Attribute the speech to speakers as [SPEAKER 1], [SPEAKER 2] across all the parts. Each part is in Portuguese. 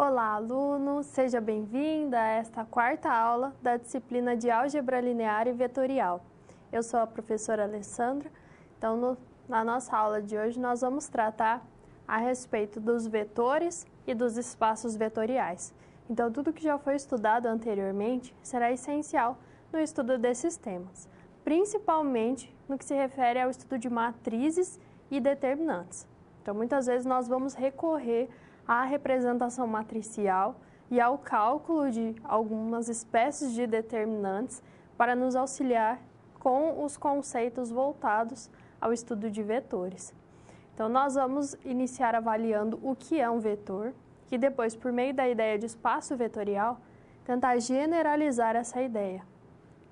[SPEAKER 1] Olá, aluno! Seja bem-vinda a esta quarta aula da disciplina de Álgebra Linear e Vetorial. Eu sou a professora Alessandra. Então, na nossa aula de hoje, nós vamos tratar a respeito dos vetores e dos espaços vetoriais. Então, tudo que já foi estudado anteriormente será essencial no estudo desses temas, principalmente no que se refere ao estudo de matrizes e determinantes. Então, muitas vezes nós vamos recorrer à representação matricial e ao cálculo de algumas espécies de determinantes para nos auxiliar com os conceitos voltados ao estudo de vetores. Então, nós vamos iniciar avaliando o que é um vetor e depois, por meio da ideia de espaço vetorial, tentar generalizar essa ideia.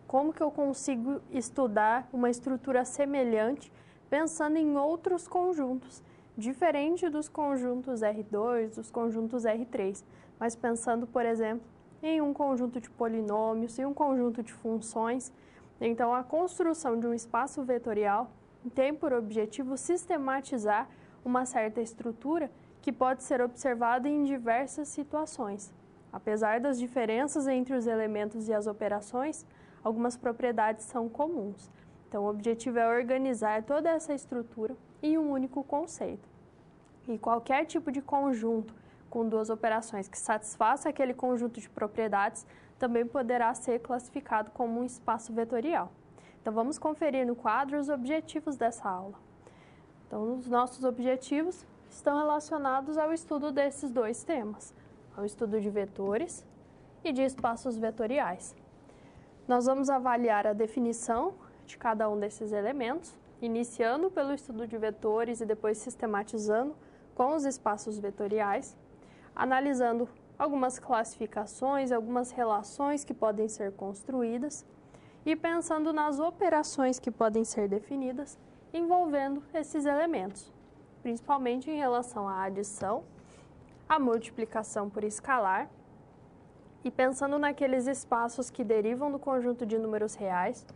[SPEAKER 1] Como que eu consigo estudar uma estrutura semelhante pensando em outros conjuntos, diferente dos conjuntos R2, dos conjuntos R3, mas pensando, por exemplo, em um conjunto de polinômios, em um conjunto de funções. Então, a construção de um espaço vetorial tem por objetivo sistematizar uma certa estrutura que pode ser observada em diversas situações. Apesar das diferenças entre os elementos e as operações, algumas propriedades são comuns. Então, o objetivo é organizar toda essa estrutura em um único conceito. E qualquer tipo de conjunto com duas operações que satisfaça aquele conjunto de propriedades também poderá ser classificado como um espaço vetorial. Então, vamos conferir no quadro os objetivos dessa aula. Então, os nossos objetivos estão relacionados ao estudo desses dois temas, ao estudo de vetores e de espaços vetoriais. Nós vamos avaliar a definição de cada um desses elementos, iniciando pelo estudo de vetores e depois sistematizando com os espaços vetoriais, analisando algumas classificações, algumas relações que podem ser construídas e pensando nas operações que podem ser definidas envolvendo esses elementos, principalmente em relação à adição, à multiplicação por escalar e pensando naqueles espaços que derivam do conjunto de números reais,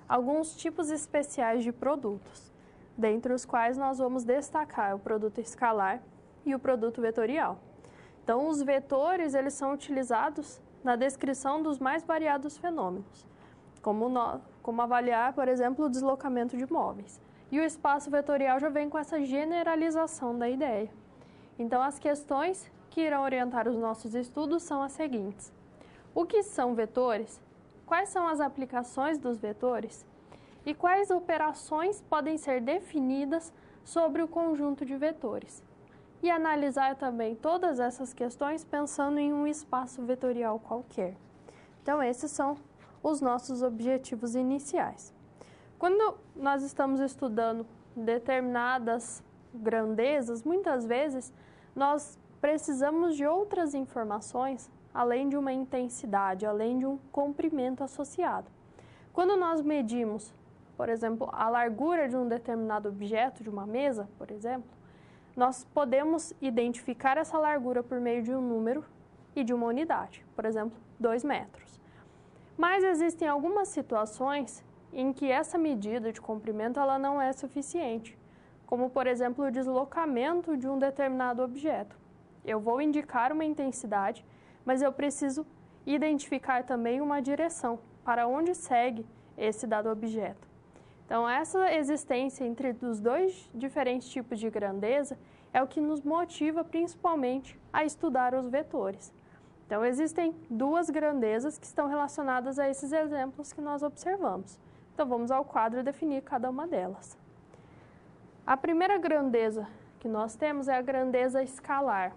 [SPEAKER 1] alguns tipos especiais de produtos, dentre os quais nós vamos destacar o produto escalar e o produto vetorial. Então, os vetores eles são utilizados na descrição dos mais variados fenômenos, como avaliar, por exemplo, o deslocamento de móveis. E o espaço vetorial já vem com essa generalização da ideia. Então, as questões que irão orientar os nossos estudos são as seguintes: o que são vetores? Quais são as aplicações dos vetores? E quais operações podem ser definidas sobre o conjunto de vetores? E analisar também todas essas questões pensando em um espaço vetorial qualquer. Então, esses são os nossos objetivos iniciais. Quando nós estamos estudando determinadas grandezas, muitas vezes nós precisamos de outras informações além de uma intensidade, além de um comprimento associado. Quando nós medimos, por exemplo, a largura de um determinado objeto, de uma mesa, por exemplo, nós podemos identificar essa largura por meio de um número e de uma unidade, por exemplo, 2 metros. Mas existem algumas situações em que essa medida de comprimento ela não é suficiente, como, por exemplo, o deslocamento de um determinado objeto. Eu vou indicar uma intensidade, mas eu preciso identificar também uma direção para onde segue esse dado objeto. Então, essa existência entre os dois diferentes tipos de grandeza é o que nos motiva principalmente a estudar os vetores. Então, existem duas grandezas que estão relacionadas a esses exemplos que nós observamos. Então, vamos ao quadro definir cada uma delas. A primeira grandeza que nós temos é a grandeza escalar.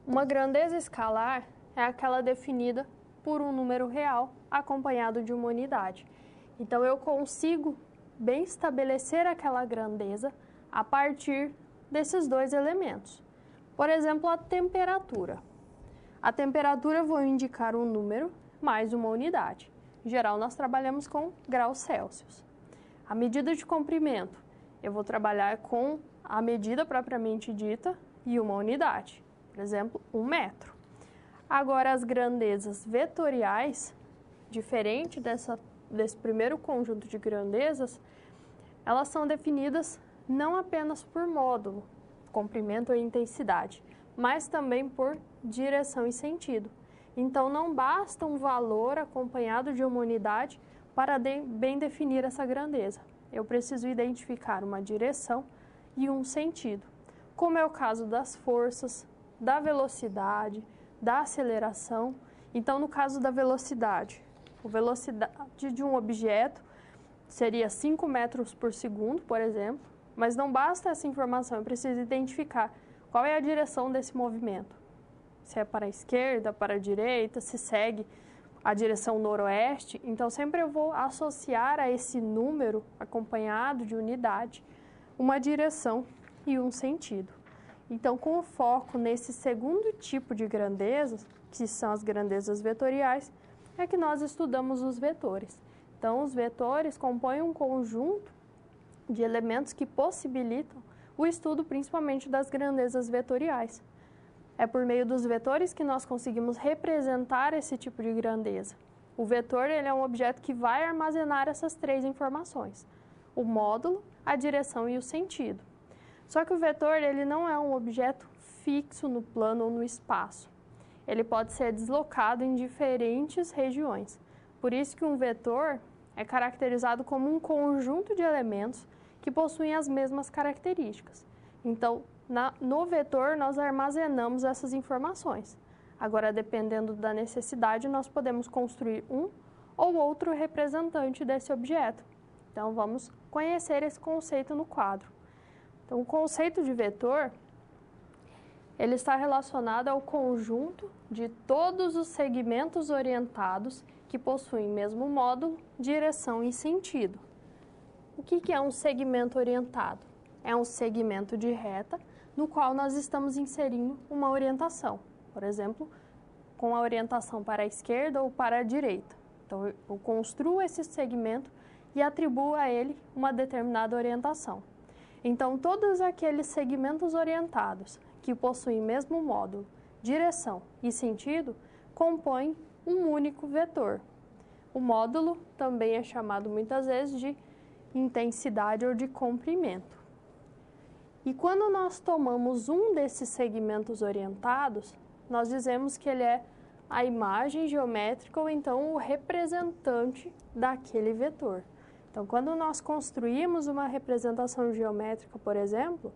[SPEAKER 1] Uma grandeza escalar é aquela definida por um número real acompanhado de uma unidade. Então, eu consigo bem estabelecer aquela grandeza a partir desses dois elementos. Por exemplo, a temperatura. A temperatura eu vou indicar um número mais uma unidade. Em geral, nós trabalhamos com graus Celsius. A medida de comprimento, eu vou trabalhar com a medida propriamente dita e uma unidade. Por exemplo, 1 metro. Agora, as grandezas vetoriais, diferente desse primeiro conjunto de grandezas, elas são definidas não apenas por módulo, comprimento ou intensidade, mas também por direção e sentido. Então, não basta um valor acompanhado de uma unidade para bem definir essa grandeza. Eu preciso identificar uma direção e um sentido, como é o caso das forças, da velocidade, da aceleração. Então, no caso da velocidade, a velocidade de um objeto seria 5 metros por segundo, por exemplo, mas não basta essa informação, eu preciso identificar qual é a direção desse movimento. Se é para a esquerda, para a direita, se segue a direção noroeste. Então, sempre eu vou associar a esse número acompanhado de unidade uma direção e um sentido. Então, com o foco nesse segundo tipo de grandezas, que são as grandezas vetoriais, é que nós estudamos os vetores. Então, os vetores compõem um conjunto de elementos que possibilitam o estudo principalmente das grandezas vetoriais. É por meio dos vetores que nós conseguimos representar esse tipo de grandeza. O vetor ele é um objeto que vai armazenar essas três informações: o módulo, a direção e o sentido. Só que o vetor ele não é um objeto fixo no plano ou no espaço. Ele pode ser deslocado em diferentes regiões. Por isso que um vetor é caracterizado como um conjunto de elementos que possuem as mesmas características. Então, no vetor, nós armazenamos essas informações. Agora, dependendo da necessidade, nós podemos construir um ou outro representante desse objeto. Então, vamos conhecer esse conceito no quadro. Então, o conceito de vetor, ele está relacionado ao conjunto de todos os segmentos orientados que possuem mesmo módulo, direção e sentido. O que é um segmento orientado? É um segmento de reta no qual nós estamos inserindo uma orientação, por exemplo, com a orientação para a esquerda ou para a direita. Então, eu construo esse segmento e atribuo a ele uma determinada orientação. Então, todos aqueles segmentos orientados que possuem mesmo módulo, direção e sentido compõem um único vetor. O módulo também é chamado muitas vezes de intensidade ou de comprimento. E quando nós tomamos um desses segmentos orientados, nós dizemos que ele é a imagem geométrica ou então o representante daquele vetor. Então, quando nós construímos uma representação geométrica, por exemplo,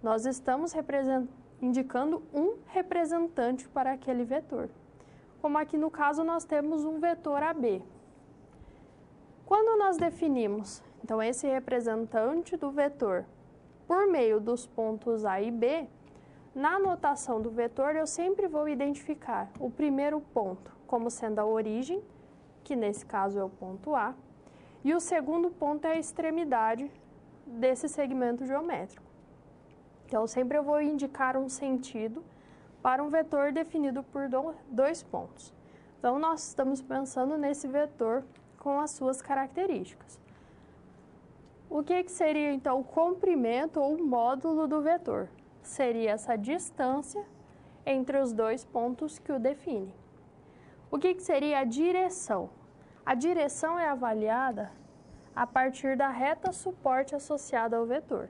[SPEAKER 1] nós estamos indicando um representante para aquele vetor. Como aqui no caso nós temos um vetor AB. Quando nós definimos, então, esse representante do vetor por meio dos pontos A e B, na notação do vetor eu sempre vou identificar o primeiro ponto como sendo a origem, que nesse caso é o ponto A, e o segundo ponto é a extremidade desse segmento geométrico. Então, sempre eu vou indicar um sentido para um vetor definido por dois pontos. Então, nós estamos pensando nesse vetor com as suas características. O que seria, então, o comprimento ou o módulo do vetor? Seria essa distância entre os dois pontos que o definem. O que seria a direção? A direção é avaliada a partir da reta suporte associada ao vetor.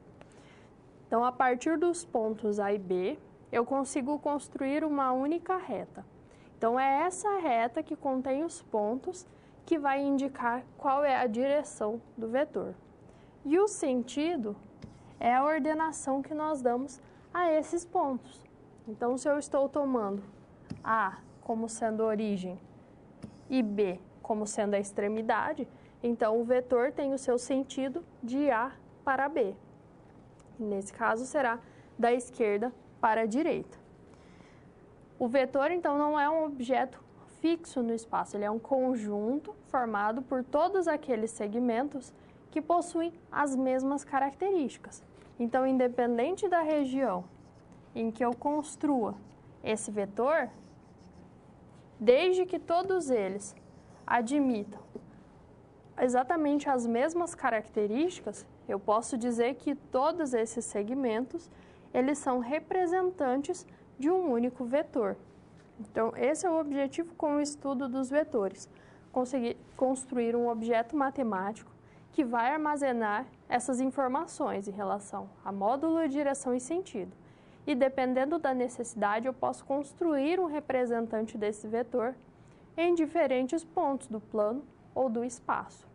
[SPEAKER 1] Então, a partir dos pontos A e B, eu consigo construir uma única reta. Então, é essa reta que contém os pontos que vai indicar qual é a direção do vetor. E o sentido é a ordenação que nós damos a esses pontos. Então, se eu estou tomando A como sendo a origem e B como sendo a extremidade, então o vetor tem o seu sentido de A para B. Nesse caso, será da esquerda para a direita. O vetor, então, não é um objeto fixo no espaço, ele é um conjunto formado por todos aqueles segmentos que possuem as mesmas características. Então, independente da região em que eu construa esse vetor, desde que todos eles admitam exatamente as mesmas características, eu posso dizer que todos esses segmentos, eles são representantes de um único vetor. Então, esse é o objetivo com o estudo dos vetores, conseguir construir um objeto matemático que vai armazenar essas informações em relação a módulo, direção e sentido. e dependendo da necessidade eu posso construir um representante desse vetor em diferentes pontos do plano ou do espaço.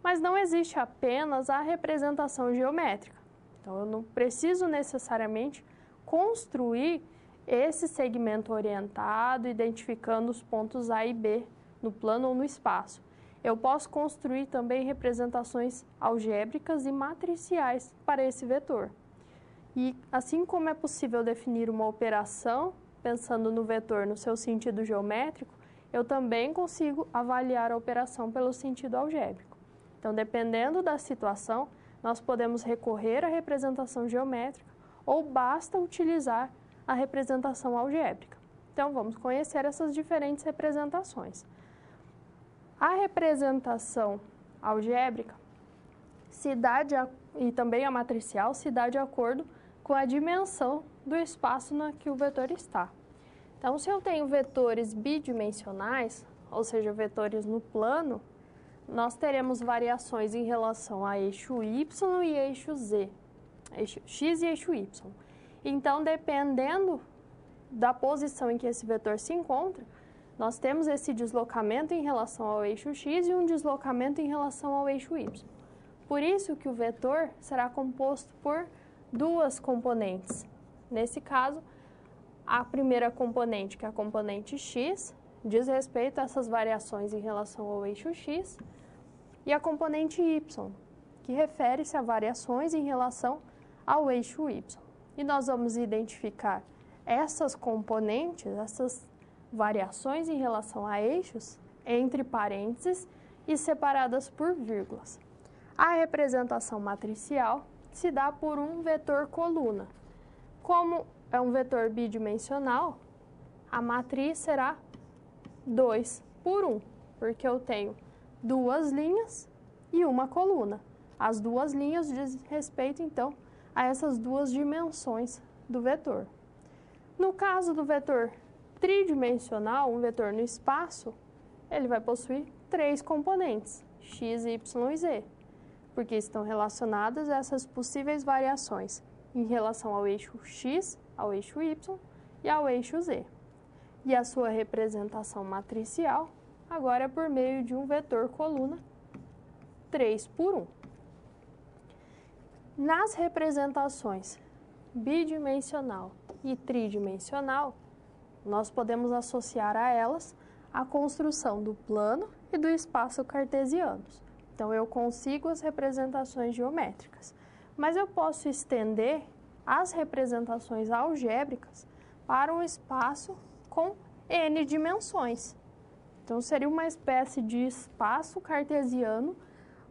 [SPEAKER 1] Mas não existe apenas a representação geométrica. Então, eu não preciso necessariamente construir esse segmento orientado, identificando os pontos A e B no plano ou no espaço. Eu posso construir também representações algébricas e matriciais para esse vetor. E assim como é possível definir uma operação, pensando no vetor no seu sentido geométrico, eu também consigo avaliar a operação pelo sentido algébrico. Então, dependendo da situação, nós podemos recorrer à representação geométrica ou basta utilizar a representação algébrica. Então, vamos conhecer essas diferentes representações. A representação algébrica e também a matricial se dá de acordo com a dimensão do espaço na que o vetor está. Então, se eu tenho vetores bidimensionais, ou seja, vetores no plano, nós teremos variações em relação a eixo Y e eixo Z, eixo X e eixo Y. Então, dependendo da posição em que esse vetor se encontra, nós temos esse deslocamento em relação ao eixo X e um deslocamento em relação ao eixo Y. Por isso que o vetor será composto por duas componentes. Nesse caso, a primeira componente, que é a componente X, diz respeito a essas variações em relação ao eixo X, e a componente Y, que refere-se a variações em relação ao eixo Y. E nós vamos identificar essas componentes, essas variações em relação a eixos, entre parênteses e separadas por vírgulas. A representação matricial se dá por um vetor coluna. Como é um vetor bidimensional, a matriz será 2 por 1, porque eu tenho duas linhas e uma coluna. As duas linhas dizem respeito, então, a essas duas dimensões do vetor. No caso do vetor tridimensional, um vetor no espaço, ele vai possuir três componentes, x, y e z, porque estão relacionadas a essas possíveis variações em relação ao eixo x, ao eixo y e ao eixo z. E a sua representação matricial agora é por meio de um vetor coluna 3 por 1. Nas representações bidimensional e tridimensional, nós podemos associar a elas a construção do plano e do espaço cartesianos. Então, eu consigo as representações geométricas, mas eu posso estender as representações algébricas para um espaço com n dimensões. Então, seria uma espécie de espaço cartesiano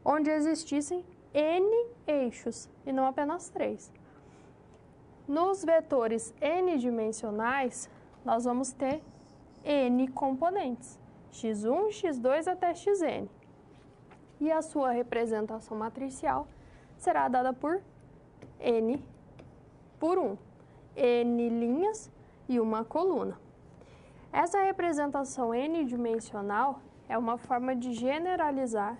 [SPEAKER 1] onde existissem n eixos e não apenas 3. Nos vetores n-dimensionais, nós vamos ter n componentes, x1, x2 até xn. E a sua representação matricial será dada por n por 1, n linhas e uma coluna. Essa representação n-dimensional é uma forma de generalizar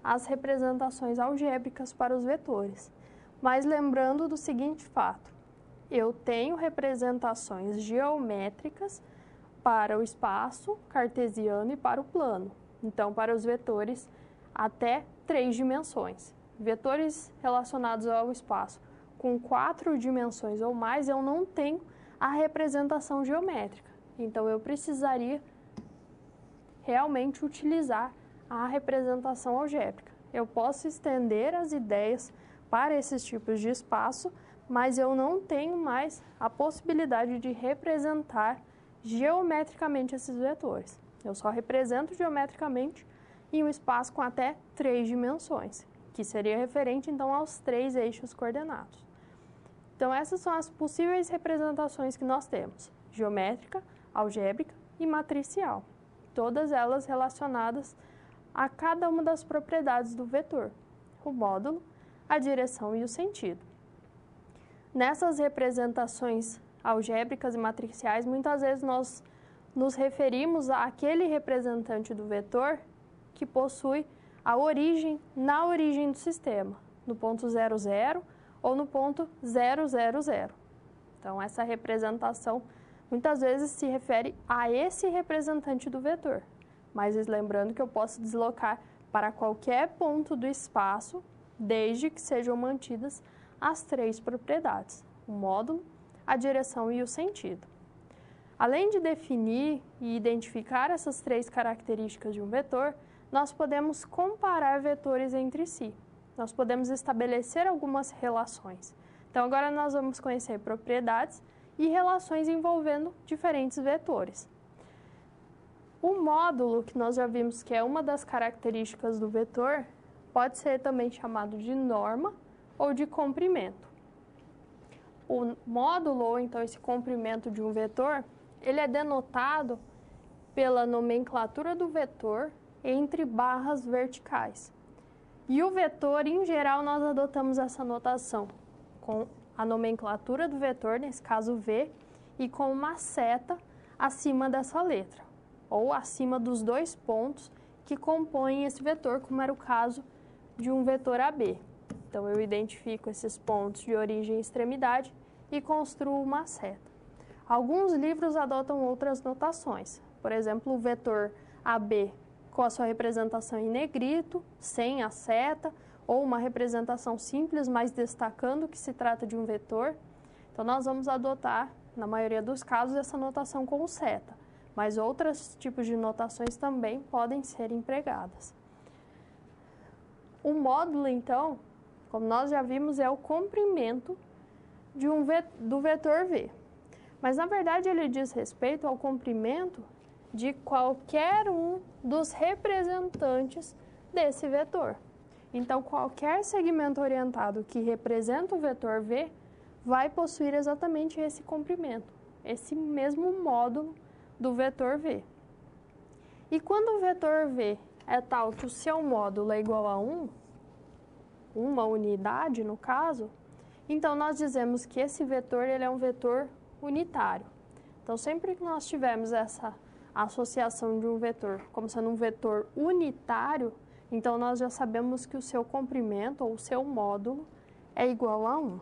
[SPEAKER 1] as representações algébricas para os vetores, mas lembrando do seguinte fato: eu tenho representações geométricas para o espaço cartesiano e para o plano. Então, para os vetores até 3 dimensões. Vetores relacionados ao espaço com 4 dimensões ou mais, eu não tenho a representação geométrica. Então, eu precisaria realmente utilizar a representação algébrica. Eu posso estender as ideias para esses tipos de espaço, mas eu não tenho mais a possibilidade de representar geometricamente esses vetores. Eu só represento geometricamente em um espaço com até 3 dimensões, que seria referente, então, aos 3 eixos coordenados. Então, essas são as possíveis representações que nós temos: geométrica, algébrica e matricial, todas elas relacionadas a cada uma das propriedades do vetor, o módulo, a direção e o sentido. Nessas representações algébricas e matriciais, muitas vezes nós nos referimos àquele representante do vetor que possui a origem na origem do sistema, no ponto 00 ou no ponto 000. Então, essa representação muitas vezes se refere a esse representante do vetor. Mas lembrando que eu posso deslocar para qualquer ponto do espaço, desde que sejam mantidas as três propriedades: o módulo, a direção e o sentido. Além de definir e identificar essas três características de um vetor, nós podemos comparar vetores entre si. Nós podemos estabelecer algumas relações. Então, agora nós vamos conhecer propriedades e relações envolvendo diferentes vetores. O módulo, que nós já vimos que é uma das características do vetor, pode ser também chamado de norma ou de comprimento. O módulo, ou então esse comprimento de um vetor, ele é denotado pela nomenclatura do vetor entre barras verticais. E o vetor, em geral, nós adotamos essa notação com a nomenclatura do vetor, nesse caso V, e com uma seta acima dessa letra, ou acima dos dois pontos que compõem esse vetor, como era o caso de um vetor AB. Então, eu identifico esses pontos de origem e extremidade e construo uma seta. Alguns livros adotam outras notações. Por exemplo, o vetor AB com a sua representação em negrito, sem a seta, ou uma representação simples, mas destacando que se trata de um vetor. Então, nós vamos adotar, na maioria dos casos, essa notação com seta, mas outros tipos de notações também podem ser empregadas. O módulo, então, como nós já vimos, é o comprimento do vetor V. Mas, na verdade, ele diz respeito ao comprimento de qualquer um dos representantes desse vetor. Então, qualquer segmento orientado que representa o vetor V vai possuir exatamente esse comprimento, esse mesmo módulo do vetor V. E quando o vetor V é tal que o seu módulo é igual a 1, uma unidade no caso, então nós dizemos que esse vetor ele é um vetor unitário. Então, sempre que nós tivermos essa associação de um vetor como sendo um vetor unitário, então nós já sabemos que o seu comprimento ou o seu módulo é igual a 1.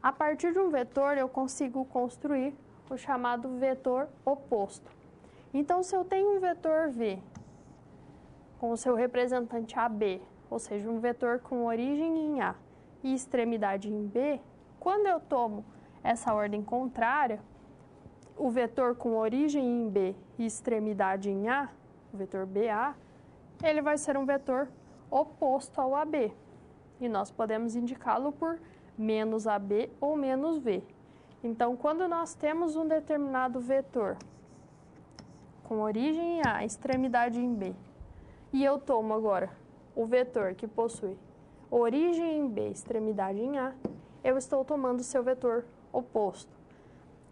[SPEAKER 1] A partir de um vetor, eu consigo construir o chamado vetor oposto. Então, se eu tenho um vetor V com o seu representante AB, ou seja, um vetor com origem em A e extremidade em B, quando eu tomo essa ordem contrária, o vetor com origem em B e extremidade em A, o vetor BA, ele vai ser um vetor oposto ao AB. E nós podemos indicá-lo por menos AB ou menos V. Então, quando nós temos um determinado vetor com origem em A, extremidade em B, e eu tomo agora o vetor que possui origem em B, extremidade em A, eu estou tomando o seu vetor oposto.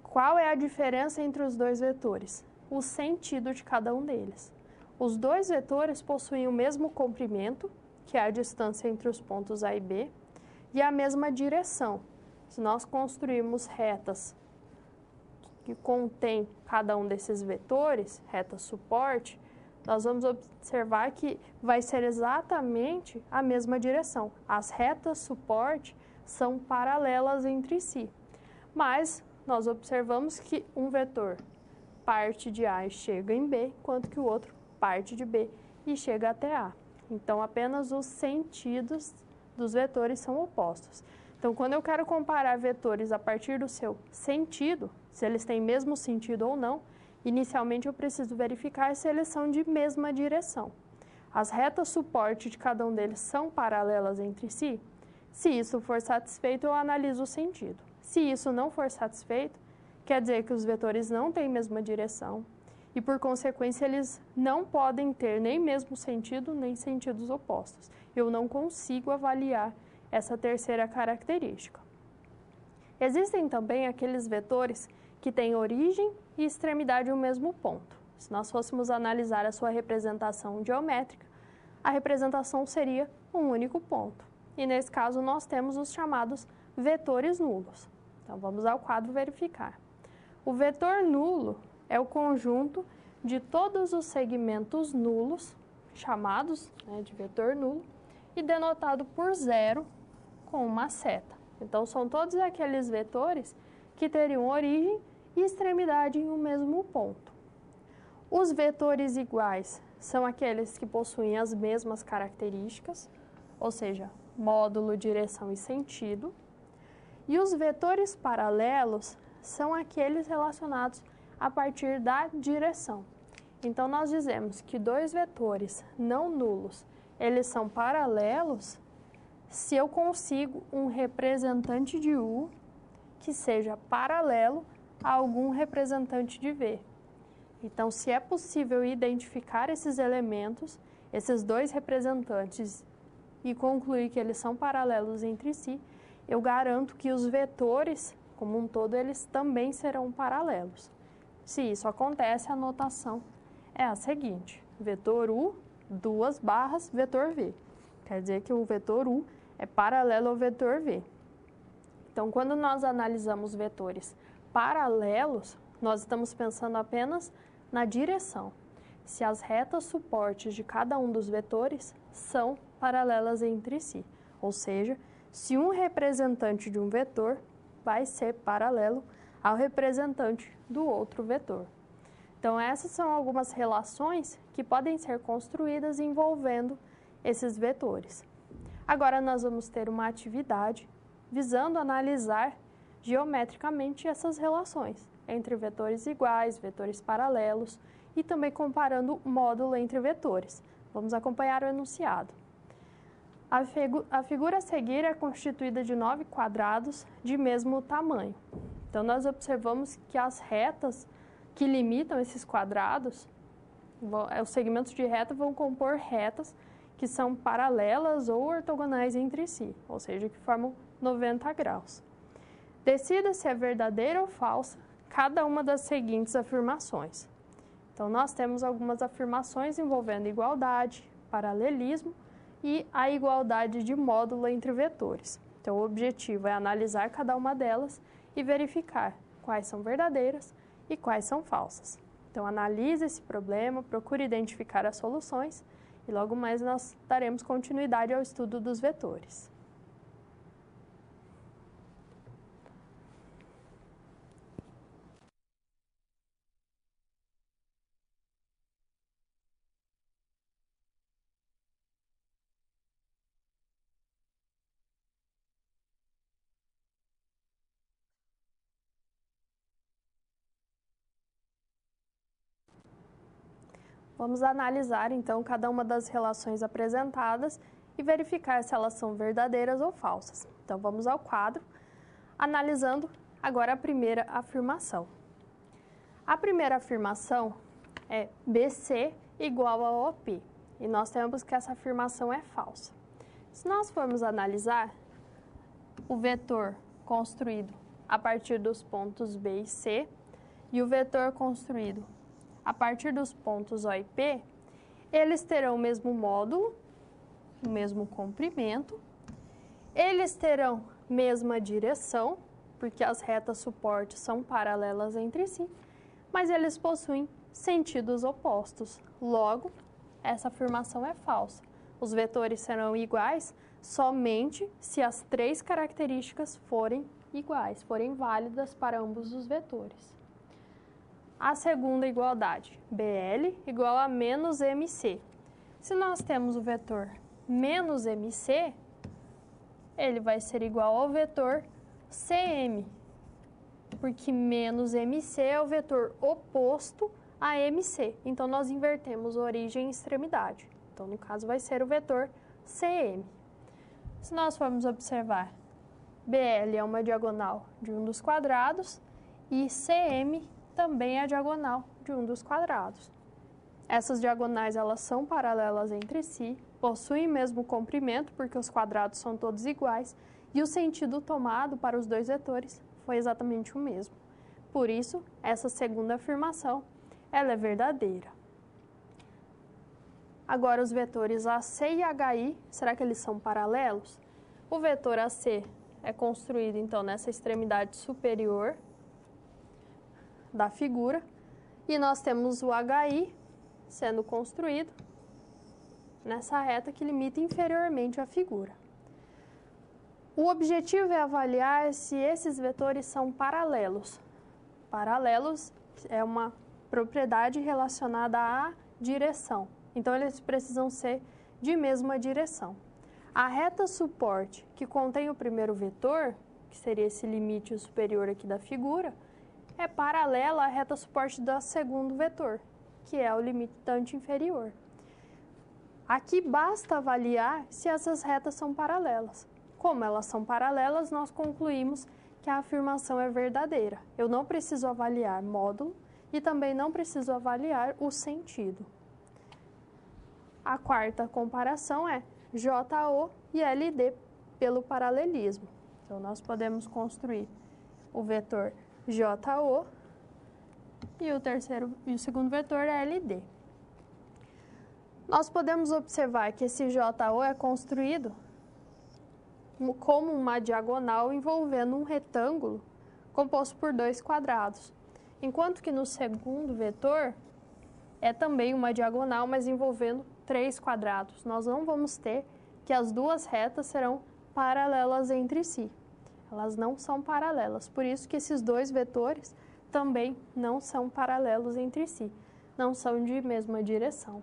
[SPEAKER 1] Qual é a diferença entre os dois vetores? O sentido de cada um deles. Os dois vetores possuem o mesmo comprimento, que é a distância entre os pontos A e B, e a mesma direção. Se nós construirmos retas que contêm cada um desses vetores, reta suporte, nós vamos observar que vai ser exatamente a mesma direção. As retas suporte são paralelas entre si, mas nós observamos que um vetor parte de A e chega em B, enquanto que o outro parte de B e chega até A. Então, apenas os sentidos dos vetores são opostos. Então, quando eu quero comparar vetores a partir do seu sentido, se eles têm mesmo sentido ou não, inicialmente eu preciso verificar se eles são de mesma direção. As retas suporte de cada um deles são paralelas entre si? Se isso for satisfeito, eu analiso o sentido. Se isso não for satisfeito, quer dizer que os vetores não têm mesma direção e, por consequência, eles não podem ter nem mesmo sentido, nem sentidos opostos. Eu não consigo avaliar essa terceira característica. Existem também aqueles vetores que têm origem e extremidade no mesmo ponto. Se nós fôssemos analisar a sua representação geométrica, a representação seria um único ponto. E, nesse caso, nós temos os chamados vetores nulos. Então, vamos ao quadro verificar. O vetor nulo é o conjunto de todos os segmentos nulos, chamados de vetor nulo, e denotado por 0 com uma seta. Então, são todos aqueles vetores que teriam origem e extremidade em um mesmo ponto. Os vetores iguais são aqueles que possuem as mesmas características, ou seja, módulo, direção e sentido. E os vetores paralelos são aqueles relacionados a partir da direção. Então, nós dizemos que dois vetores não nulos, eles são paralelos se eu consigo um representante de U que seja paralelo a algum representante de V. Então, se é possível identificar esses elementos, esses dois representantes, e concluir que eles são paralelos entre si, eu garanto que os vetores, como um todo, eles também serão paralelos. Se isso acontece, a notação é a seguinte: vetor U, duas barras, vetor V. Quer dizer que o vetor U é paralelo ao vetor V. Então, quando nós analisamos vetores paralelos, nós estamos pensando apenas na direção. Se as retas suportes de cada um dos vetores são paralelas entre si, ou seja, se um representante de um vetor vai ser paralelo ao representante do outro vetor. Então, essas são algumas relações que podem ser construídas envolvendo esses vetores. Agora, nós vamos ter uma atividade visando analisar geometricamente essas relações entre vetores iguais, vetores paralelos e também comparando o módulo entre vetores. Vamos acompanhar o enunciado. A figura a seguir é constituída de 9 quadrados de mesmo tamanho. Então, nós observamos que as retas que limitam esses quadrados, os segmentos de reta vão compor retas que são paralelas ou ortogonais entre si, ou seja, que formam 90 graus. Decida se é verdadeira ou falsa cada uma das seguintes afirmações. Então, nós temos algumas afirmações envolvendo igualdade, paralelismo e a igualdade de módulo entre vetores. Então, o objetivo é analisar cada uma delas e verificar quais são verdadeiras e quais são falsas. Então, analise esse problema, procure identificar as soluções e logo mais nós daremos continuidade ao estudo dos vetores. Vamos analisar, então, cada uma das relações apresentadas e verificar se elas são verdadeiras ou falsas. Então, vamos ao quadro, analisando agora a primeira afirmação. A primeira afirmação é BC igual a OP, e nós temos que essa afirmação é falsa. Se nós formos analisar o vetor construído a partir dos pontos B e C e o vetor construído a partir dos pontos O e P, eles terão o mesmo módulo, o mesmo comprimento, eles terão mesma direção, porque as retas suportes são paralelas entre si, mas eles possuem sentidos opostos. Logo, essa afirmação é falsa. Os vetores serão iguais somente se as três características forem iguais, forem válidas para ambos os vetores. A segunda igualdade, BL igual a menos MC. Se nós temos o vetor menos MC, ele vai ser igual ao vetor CM, porque menos MC é o vetor oposto a MC. Então, nós invertemos origem e extremidade. Então, no caso, vai ser o vetor CM. Se nós formos observar, BL é uma diagonal de um dos quadrados e CM também é a diagonal de um dos quadrados. Essas diagonais, elas são paralelas entre si, possuem o mesmo comprimento, porque os quadrados são todos iguais, e o sentido tomado para os dois vetores foi exatamente o mesmo. Por isso, essa segunda afirmação, ela é verdadeira. Agora, os vetores AC e HI, será que eles são paralelos? O vetor AC é construído, então, nessa extremidade superior da figura, e nós temos o HI sendo construído nessa reta que limita inferiormente a figura. O objetivo é avaliar se esses vetores são paralelos. Paralelos é uma propriedade relacionada à direção. Então, eles precisam ser de mesma direção. A reta suporte que contém o primeiro vetor, que seria esse limite superior aqui da figura, é paralela à reta suporte do segundo vetor, que é o limitante inferior. Aqui basta avaliar se essas retas são paralelas. Como elas são paralelas, nós concluímos que a afirmação é verdadeira. Eu não preciso avaliar módulo e também não preciso avaliar o sentido. A quarta comparação é JO e LD pelo paralelismo. Então, nós podemos construir o vetor JO e o segundo vetor é LD. Nós podemos observar que esse JO é construído como uma diagonal envolvendo um retângulo composto por dois quadrados, enquanto que no segundo vetor é também uma diagonal, mas envolvendo três quadrados. Nós não vamos ter que as duas retas serão paralelas entre si. Elas não são paralelas, por isso que esses dois vetores também não são paralelos entre si, não são de mesma direção.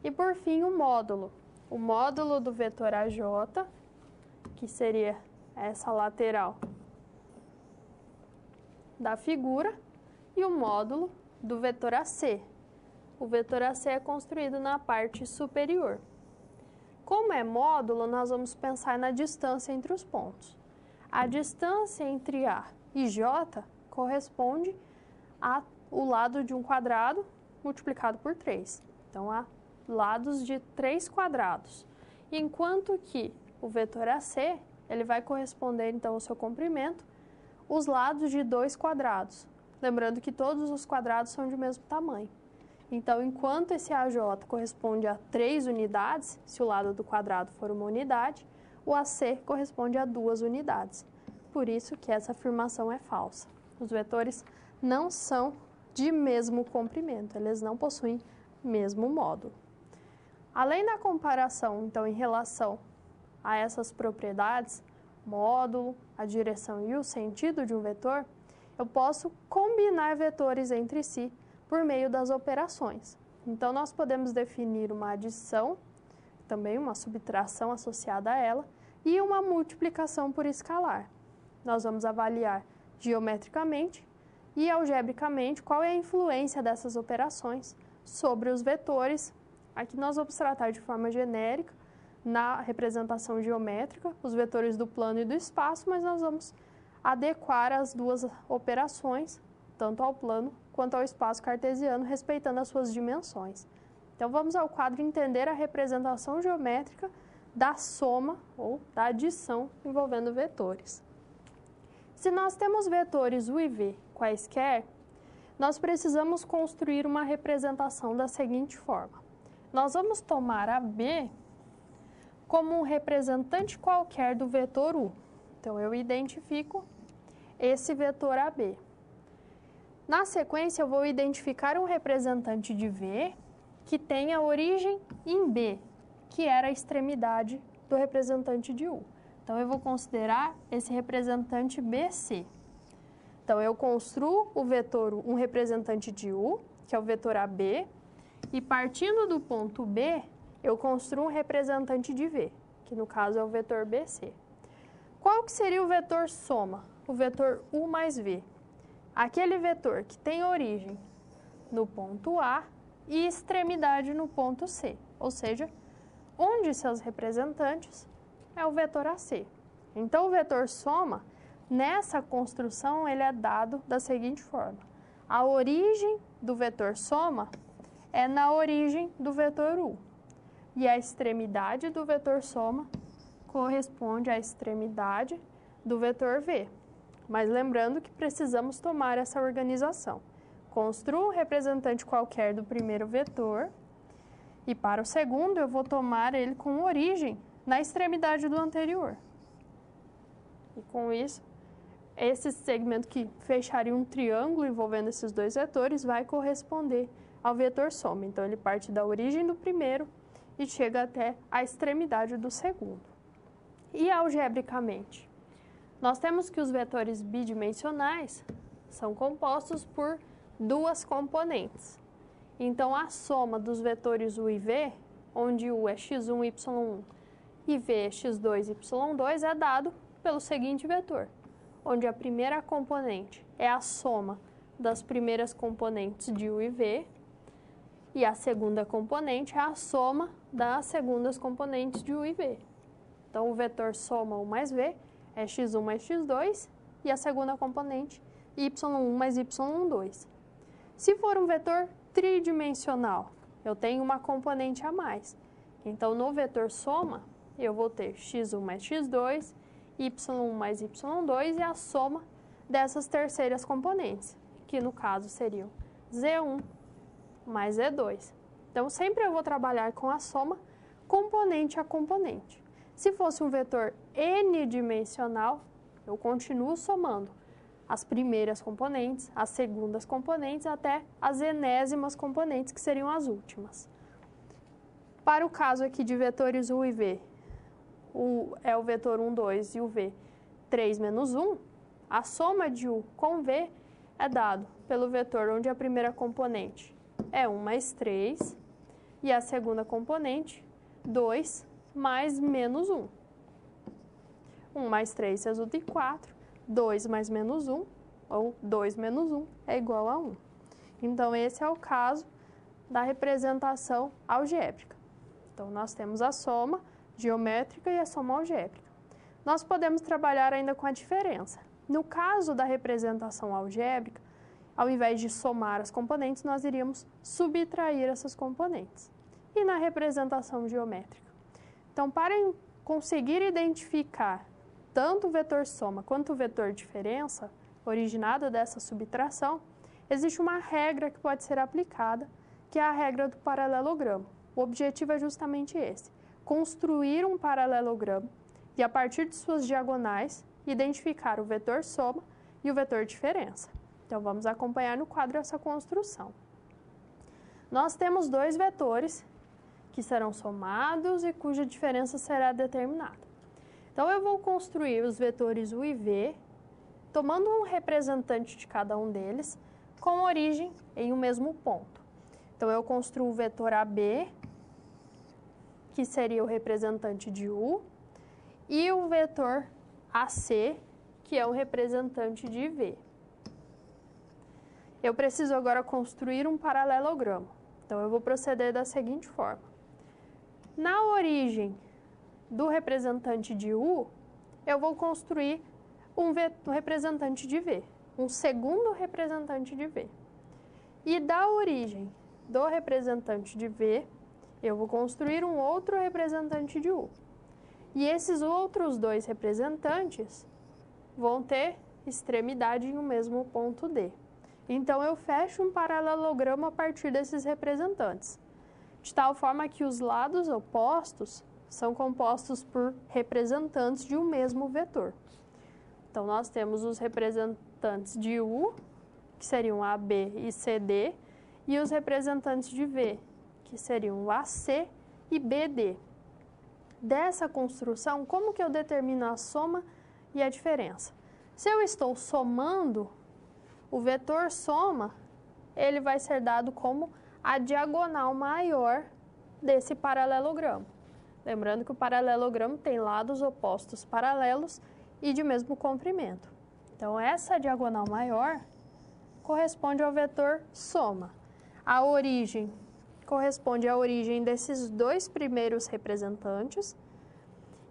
[SPEAKER 1] E por fim, o módulo. O módulo do vetor AJ, que seria essa lateral da figura, e o módulo do vetor AC. O vetor AC é construído na parte superior. Como é módulo, nós vamos pensar na distância entre os pontos. A distância entre A e J corresponde ao lado de um quadrado multiplicado por 3. Então, há lados de 3 quadrados. Enquanto que o vetor AC, ele vai corresponder, então, ao seu comprimento, os lados de 2 quadrados. Lembrando que todos os quadrados são de mesmo tamanho. Então, enquanto esse AJ corresponde a 3 unidades, se o lado do quadrado for uma unidade, o AC corresponde a 2 unidades. Por isso que essa afirmação é falsa. Os vetores não são de mesmo comprimento, eles não possuem mesmo módulo. Além da comparação, então, em relação a essas propriedades, módulo, a direção e o sentido de um vetor, eu posso combinar vetores entre si por meio das operações. Então, nós podemos definir uma adição, também uma subtração associada a ela, e uma multiplicação por escalar. Nós vamos avaliar geometricamente e algebricamente qual é a influência dessas operações sobre os vetores. Aqui nós vamos tratar de forma genérica, na representação geométrica, os vetores do plano e do espaço, mas nós vamos adequar as duas operações, tanto ao plano quanto ao espaço cartesiano, respeitando as suas dimensões. Então, vamos ao quadro entender a representação geométrica da soma ou da adição envolvendo vetores. Se nós temos vetores U e V quaisquer, nós precisamos construir uma representação da seguinte forma. Nós vamos tomar a B como um representante qualquer do vetor U. Então, eu identifico esse vetor AB. Na sequência, eu vou identificar um representante de V que tenha origem em B, que era a extremidade do representante de U. Então, eu vou considerar esse representante BC. Então, eu construo o vetor um representante de U, que é o vetor AB, e partindo do ponto B, eu construo um representante de V, que no caso é o vetor BC. Qual que seria o vetor soma? O vetor U mais V. Aquele vetor que tem origem no ponto A e extremidade no ponto C, ou seja, um de seus representantes é o vetor AC. Então, o vetor soma, nessa construção, ele é dado da seguinte forma. A origem do vetor soma é na origem do vetor U. E a extremidade do vetor soma corresponde à extremidade do vetor V. Mas lembrando que precisamos tomar essa organização. Construo um representante qualquer do primeiro vetor e para o segundo eu vou tomar ele com origem na extremidade do anterior. E com isso, esse segmento que fecharia um triângulo envolvendo esses dois vetores vai corresponder ao vetor soma. Então, ele parte da origem do primeiro e chega até a extremidade do segundo. E algebricamente? Nós temos que os vetores bidimensionais são compostos por duas componentes. Então, a soma dos vetores u e v, onde u é x1, y1 e v é x2, y2, é dado pelo seguinte vetor, onde a primeira componente é a soma das primeiras componentes de u e v, e a segunda componente é a soma das segundas componentes de u e v. Então, o vetor soma u mais v é x1 mais x2, e a segunda componente, y1 mais y2. Se for um vetor tridimensional, eu tenho uma componente a mais. Então, no vetor soma, eu vou ter x1 mais x2, y1 mais y2 e a soma dessas terceiras componentes, que no caso seriam z1 mais z2. Então, sempre eu vou trabalhar com a soma componente a componente. Se fosse um vetor n-dimensional, eu continuo somando as primeiras componentes, as segundas componentes, até as enésimas componentes, que seriam as últimas. Para o caso aqui de vetores u e v, u é o vetor 1, 2 e o v 3 menos 1, a soma de u com v é dado pelo vetor onde a primeira componente é 1 mais 3 e a segunda componente 2 mais menos 1. 1 mais 3 resulta em 4, 2 mais menos 1, ou 2 menos 1 é igual a 1. Então, esse é o caso da representação algébrica. Então, nós temos a soma geométrica e a soma algébrica. Nós podemos trabalhar ainda com a diferença. No caso da representação algébrica, ao invés de somar as componentes, nós iríamos subtrair essas componentes. E na representação geométrica? Então, para conseguir identificar tanto o vetor soma quanto o vetor diferença, originado dessa subtração, existe uma regra que pode ser aplicada, que é a regra do paralelogramo. O objetivo é justamente esse: construir um paralelogramo e, a partir de suas diagonais, identificar o vetor soma e o vetor diferença. Então, vamos acompanhar no quadro essa construção. Nós temos dois vetores que serão somados e cuja diferença será determinada. Então, eu vou construir os vetores u e v, tomando um representante de cada um deles, com origem em um mesmo ponto. Então, eu construo o vetor AB, que seria o representante de u, e o vetor AC, que é o representante de v. Eu preciso agora construir um paralelogramo. Então, eu vou proceder da seguinte forma. Na origem do representante de u, eu vou construir um representante de v, um segundo representante de v. E da origem do representante de v, eu vou construir um outro representante de u. E esses outros dois representantes vão ter extremidade em um mesmo ponto D. Então, eu fecho um paralelogramo a partir desses representantes, de tal forma que os lados opostos são compostos por representantes de um mesmo vetor. Então, nós temos os representantes de u, que seriam AB e CD, e os representantes de V, que seriam AC e BD. Dessa construção, como que eu determino a soma e a diferença? Se eu estou somando, o vetor soma, ele vai ser dado como a diagonal maior desse paralelogramo. Lembrando que o paralelogramo tem lados opostos paralelos e de mesmo comprimento. Então, essa diagonal maior corresponde ao vetor soma. A origem corresponde à origem desses dois primeiros representantes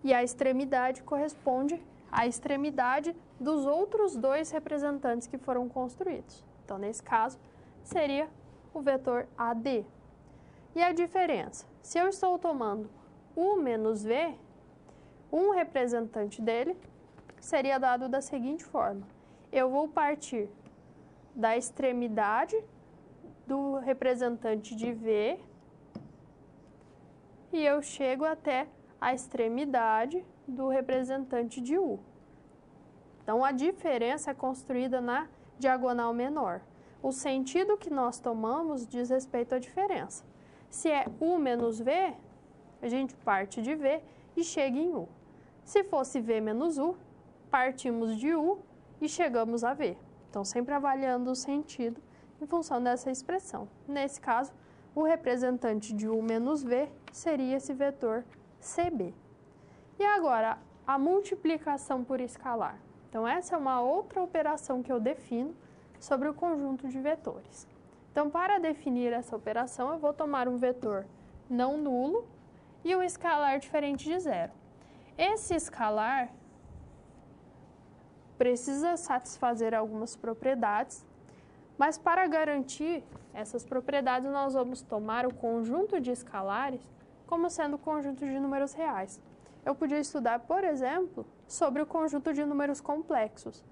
[SPEAKER 1] e a extremidade corresponde à extremidade dos outros dois representantes que foram construídos. Então, nesse caso, seria o vetor AD. E a diferença? Se eu estou tomando U menos V, um representante dele seria dado da seguinte forma. Eu vou partir da extremidade do representante de V e eu chego até a extremidade do representante de U. Então, a diferença é construída na diagonal menor. O sentido que nós tomamos diz respeito à diferença. Se é U menos V, a gente parte de V e chega em U. Se fosse V menos U, partimos de U e chegamos a V. Então, sempre avaliando o sentido em função dessa expressão. Nesse caso, o representante de U menos V seria esse vetor CB. E agora, a multiplicação por escalar. Então, essa é uma outra operação que eu defino sobre o conjunto de vetores. Então, para definir essa operação, eu vou tomar um vetor não nulo e um escalar diferente de zero. Esse escalar precisa satisfazer algumas propriedades, mas para garantir essas propriedades, nós vamos tomar o conjunto de escalares como sendo o conjunto de números reais. Eu podia estudar, por exemplo, sobre o conjunto de números complexos.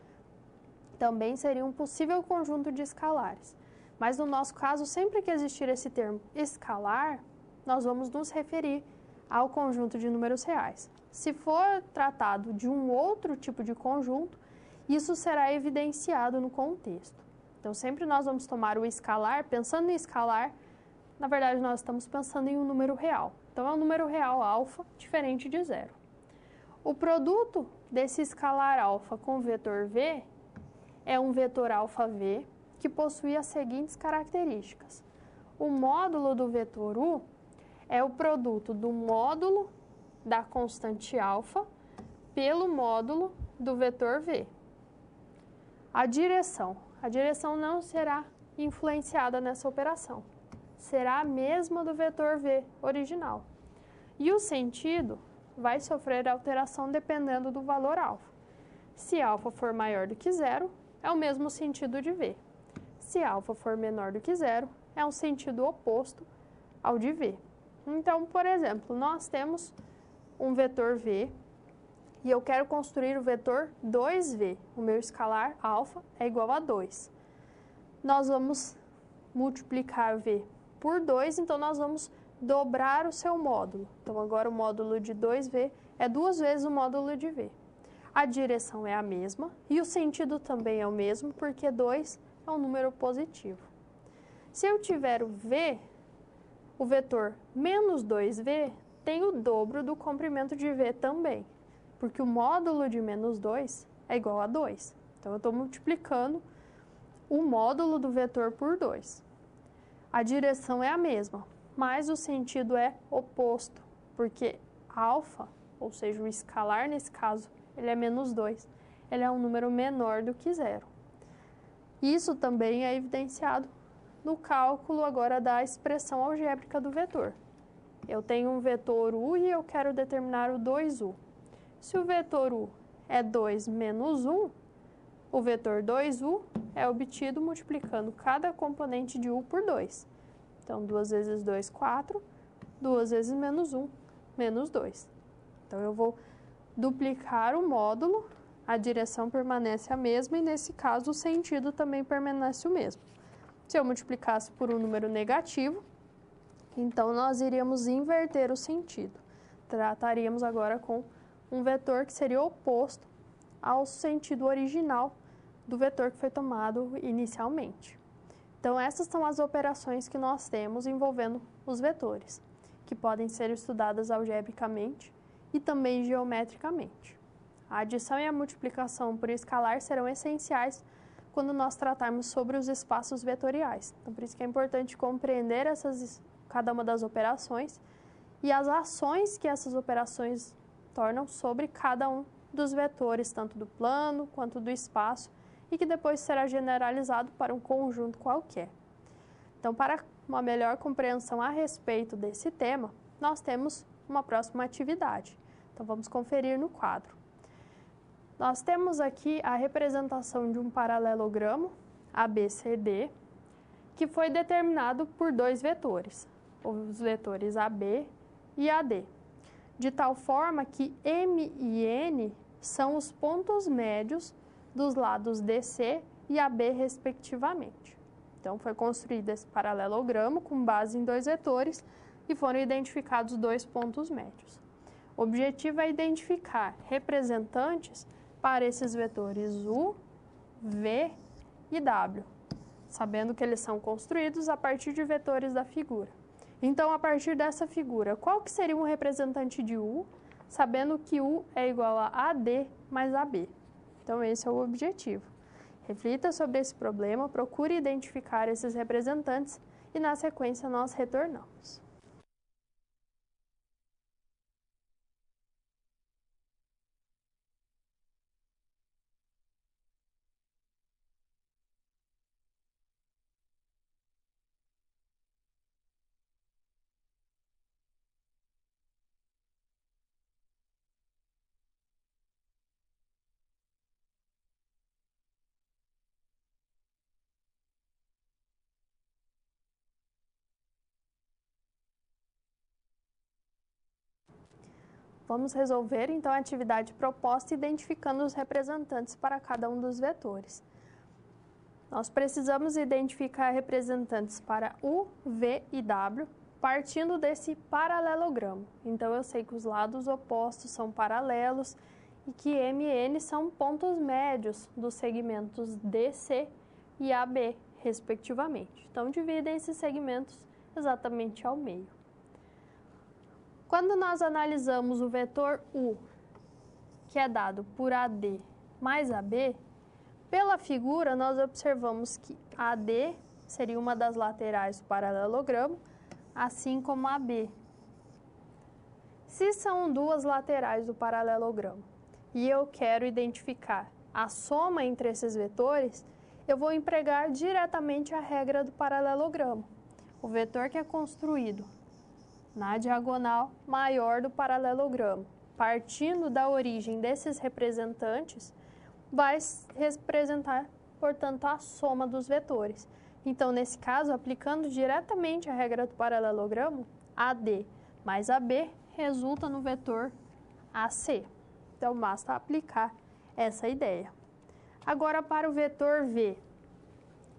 [SPEAKER 1] Também seria um possível conjunto de escalares. Mas no nosso caso, sempre que existir esse termo escalar, nós vamos nos referir ao conjunto de números reais. Se for tratado de um outro tipo de conjunto, isso será evidenciado no contexto. Então, sempre nós vamos tomar o escalar, pensando em escalar, na verdade, nós estamos pensando em um número real. Então, é um número real alfa diferente de zero. O produto desse escalar alfa com o vetor V é um vetor alfa V que possui as seguintes características. O módulo do vetor U é o produto do módulo da constante alfa pelo módulo do vetor V. A direção não será influenciada nessa operação. Será a mesma do vetor V original. E o sentido vai sofrer alteração dependendo do valor alfa. Se alfa for maior do que zero, é o mesmo sentido de V. Se alfa for menor do que zero, é um sentido oposto ao de V. Então, por exemplo, nós temos um vetor V e eu quero construir o vetor 2V. O meu escalar alfa é igual a 2. Nós vamos multiplicar V por 2, então nós vamos dobrar o seu módulo. Então, agora o módulo de 2V é 2 vezes o módulo de V. A direção é a mesma e o sentido também é o mesmo, porque 2 é um número positivo. Se eu tiver o V, o vetor menos 2V tem o dobro do comprimento de V também, porque o módulo de menos 2 é igual a 2. Então, eu estou multiplicando o módulo do vetor por 2. A direção é a mesma, mas o sentido é oposto, porque alfa, ou seja, o escalar nesse caso, ele é menos 2. Ele é um número menor do que zero. Isso também é evidenciado no cálculo agora da expressão algébrica do vetor. Eu tenho um vetor U e eu quero determinar o 2U. Se o vetor U é 2 menos 1, o vetor 2U é obtido multiplicando cada componente de U por 2. Então, 2 vezes 2, 4. 2 vezes menos 1, menos 2. Então, eu vou duplicar o módulo, a direção permanece a mesma e, nesse caso, o sentido também permanece o mesmo. Se eu multiplicasse por um número negativo, então nós iríamos inverter o sentido. Trataríamos agora com um vetor que seria oposto ao sentido original do vetor que foi tomado inicialmente. Então, essas são as operações que nós temos envolvendo os vetores, que podem ser estudadas algebricamente e também geometricamente. A adição e a multiplicação por escalar serão essenciais quando nós tratarmos sobre os espaços vetoriais. Então, por isso que é importante compreender cada uma das operações e as ações que essas operações tornam sobre cada um dos vetores, tanto do plano quanto do espaço, e que depois será generalizado para um conjunto qualquer. Então, para uma melhor compreensão a respeito desse tema, nós temos uma próxima atividade. Então, vamos conferir no quadro. Nós temos aqui a representação de um paralelogramo ABCD, que foi determinado por dois vetores, os vetores AB e AD, de tal forma que M e N são os pontos médios dos lados DC e AB, respectivamente. Então, foi construído esse paralelogramo com base em dois vetores e foram identificados dois pontos médios. O objetivo é identificar representantes para esses vetores U, V e W, sabendo que eles são construídos a partir de vetores da figura. Então, a partir dessa figura, qual que seria um representante de U? sabendo que U é igual a AD mais AB. Então, esse é o objetivo. Reflita sobre esse problema, procure identificar esses representantes e, na sequência, nós retornamos. Vamos resolver, então, a atividade proposta identificando os representantes para cada um dos vetores. Nós precisamos identificar representantes para U, V e W, partindo desse paralelogramo. Então, eu sei que os lados opostos são paralelos e que M e N são pontos médios dos segmentos DC e AB, respectivamente. Então, dividem esses segmentos exatamente ao meio. Quando nós analisamos o vetor U, que é dado por AD mais AB, pela figura nós observamos que AD seria uma das laterais do paralelogramo, assim como AB. Se são duas laterais do paralelogramo e eu quero identificar a soma entre esses vetores, eu vou empregar diretamente a regra do paralelogramo. O vetor que é construído na diagonal maior do paralelogramo, partindo da origem desses representantes, vai representar, portanto, a soma dos vetores. Então, nesse caso, aplicando diretamente a regra do paralelogramo, AD mais AB resulta no vetor AC. Então, basta aplicar essa ideia. Agora, para o vetor V.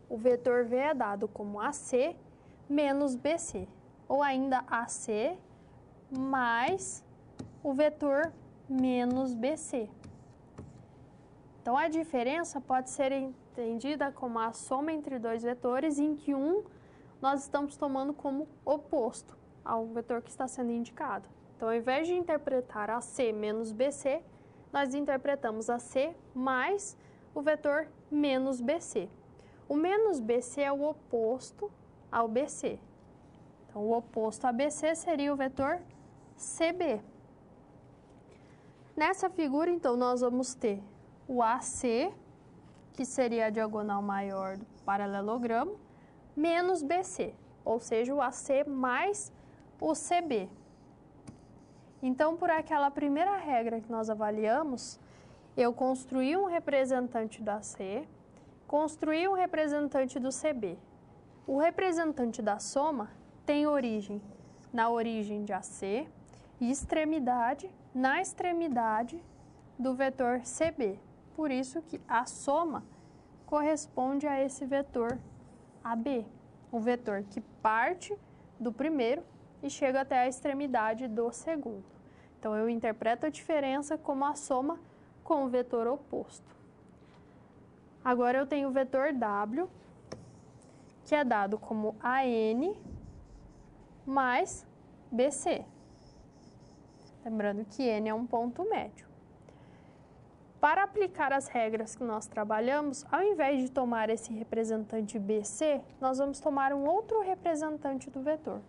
[SPEAKER 1] O vetor V é dado como AC menos BC, ou ainda AC mais o vetor menos BC. Então, a diferença pode ser entendida como a soma entre dois vetores, em que um nós estamos tomando como oposto ao vetor que está sendo indicado. Então, ao invés de interpretar AC menos BC, nós interpretamos AC mais o vetor menos BC. O menos BC é o oposto ao BC. Então, o oposto a BC seria o vetor CB. Nessa figura, então, nós vamos ter o AC, que seria a diagonal maior do paralelogramo, menos BC, ou seja, o AC mais o CB. Então, por aquela primeira regra que nós avaliamos, eu construí um representante do AC, construí um representante do CB. O representante da soma tem origem na origem de AC e extremidade na extremidade do vetor CB. Por isso que a soma corresponde a esse vetor AB, o vetor que parte do primeiro e chega até a extremidade do segundo. Então, eu interpreto a diferença como a soma com o vetor oposto. Agora, eu tenho o vetor W, que é dado como AN mais BC. Lembrando que N é um ponto médio. Para aplicar as regras que nós trabalhamos, ao invés de tomar esse representante BC, nós vamos tomar um outro representante do vetor.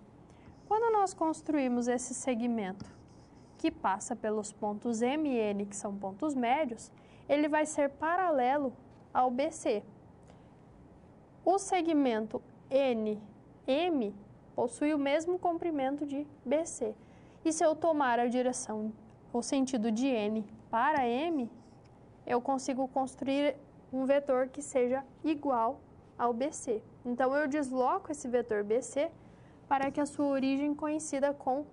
[SPEAKER 1] Quando nós construímos esse segmento que passa pelos pontos M e N, que são pontos médios, ele vai ser paralelo ao BC. O segmento NM possui o mesmo comprimento de BC. E se eu tomar a direção, o sentido de N para M, eu consigo construir um vetor que seja igual ao BC. Então, eu desloco esse vetor BC para que a sua origem coincida com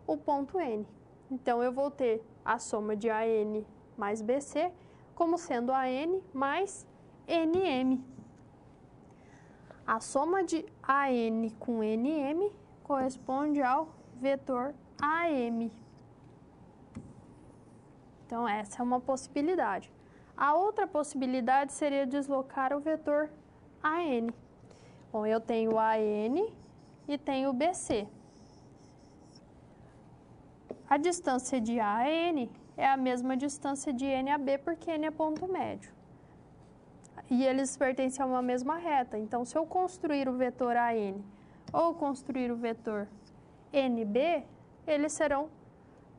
[SPEAKER 1] o ponto N. Então, eu vou ter a soma de AN mais BC como sendo AN mais NM. A soma de AN com NM corresponde ao vetor AM. Então, essa é uma possibilidade. A outra possibilidade seria deslocar o vetor AN. Bom, eu tenho AN e tenho BC. a distância de A a N é a mesma distância de N a B, porque N é ponto médio. E eles pertencem a uma mesma reta. Então, se eu construir o vetor AN ou construir o vetor NB, eles serão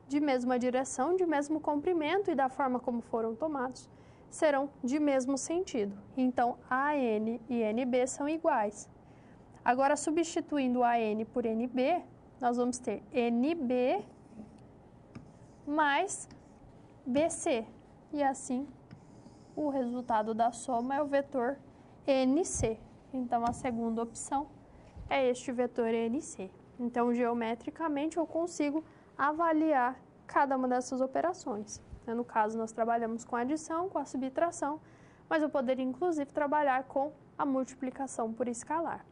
[SPEAKER 1] de mesma direção, de mesmo comprimento e da forma como foram tomados, serão de mesmo sentido. Então, AN e NB são iguais. Agora, substituindo AN por NB, nós vamos ter NB mais BC. E assim, o resultado da soma é o vetor NC. Então, a segunda opção é este vetor NC. Então, geometricamente, eu consigo avaliar cada uma dessas operações. No caso, nós trabalhamos com a adição, com a subtração, mas eu poderia, inclusive, trabalhar com a multiplicação por escalar.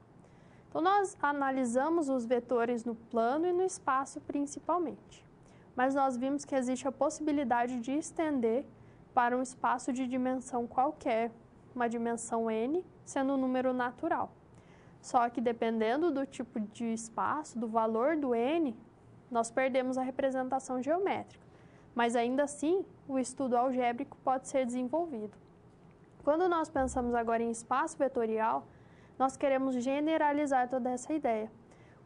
[SPEAKER 1] Então, nós analisamos os vetores no plano e no espaço, principalmente. Mas nós vimos que existe a possibilidade de estender para um espaço de dimensão qualquer, uma dimensão n, sendo um número natural. Só que dependendo do tipo de espaço, do valor do n, nós perdemos a representação geométrica. Mas ainda assim, o estudo algébrico pode ser desenvolvido. Quando nós pensamos agora em espaço vetorial, nós queremos generalizar toda essa ideia.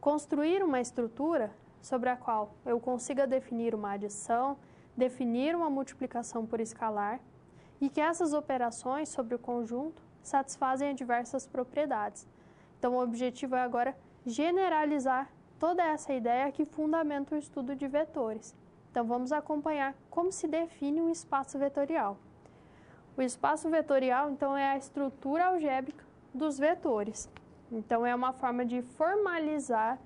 [SPEAKER 1] Construir uma estrutura sobre a qual eu consiga definir uma adição, definir uma multiplicação por escalar e que essas operações sobre o conjunto satisfazem a diversas propriedades. Então, o objetivo é agora generalizar toda essa ideia que fundamenta o estudo de vetores. Então, vamos acompanhar como se define um espaço vetorial. O espaço vetorial, então, é a estrutura algébrica dos vetores. Então, é uma forma de formalizar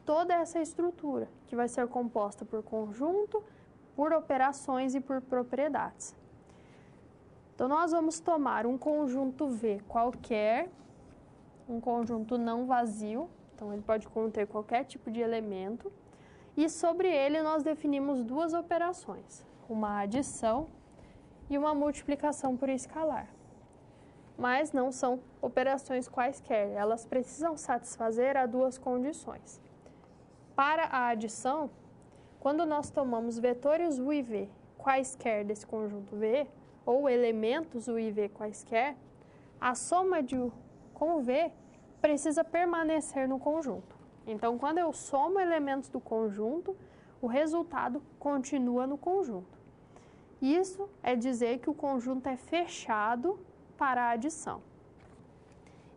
[SPEAKER 1] toda essa estrutura, que vai ser composta por conjunto, por operações e por propriedades. Então, nós vamos tomar um conjunto V qualquer, um conjunto não vazio, então ele pode conter qualquer tipo de elemento, e sobre ele nós definimos duas operações, uma adição e uma multiplicação por escalar. Mas não são operações quaisquer, elas precisam satisfazer a duas condições. Para a adição, quando nós tomamos vetores U e V quaisquer desse conjunto V, ou elementos U e V quaisquer, a soma de U com o V precisa permanecer no conjunto. Então, quando eu somo elementos do conjunto, o resultado continua no conjunto. Isso é dizer que o conjunto é fechado para a adição.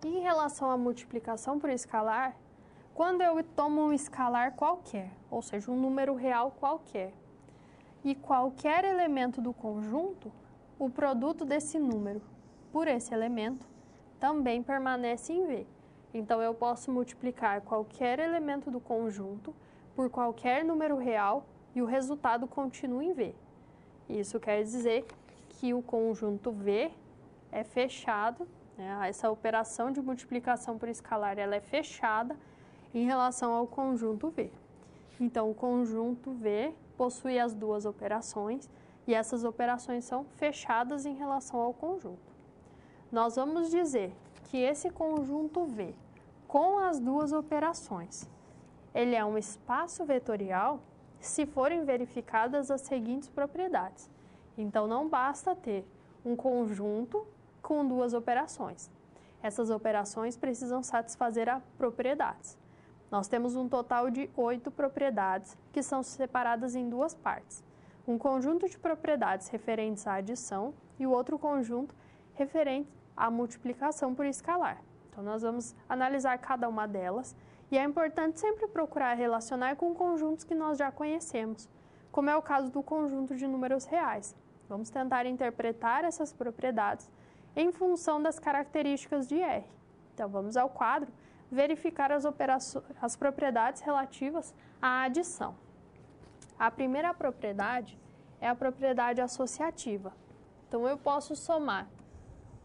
[SPEAKER 1] E em relação à multiplicação por escalar, quando eu tomo um escalar qualquer, ou seja, um número real qualquer, e qualquer elemento do conjunto, o produto desse número por esse elemento também permanece em V. Então, eu posso multiplicar qualquer elemento do conjunto por qualquer número real e o resultado continua em V. Isso quer dizer que o conjunto V é fechado, né? Essa operação de multiplicação por escalar ela é fechada em relação ao conjunto V. Então, o conjunto V possui as duas operações e essas operações são fechadas em relação ao conjunto. Nós vamos dizer que esse conjunto V, com as duas operações, ele é um espaço vetorial se forem verificadas as seguintes propriedades. Então, não basta ter um conjunto com duas operações. Essas operações precisam satisfazer a propriedades. Nós temos um total de 8 propriedades que são separadas em duas partes. Um conjunto de propriedades referentes à adição e o outro conjunto referente à multiplicação por escalar. Então, nós vamos analisar cada uma delas e é importante sempre procurar relacionar com conjuntos que nós já conhecemos, como é o caso do conjunto de números reais. Vamos tentar interpretar essas propriedades em função das características de R. Então, vamos ao quadro verificar as propriedades relativas à adição. A primeira propriedade é a propriedade associativa. Então, eu posso somar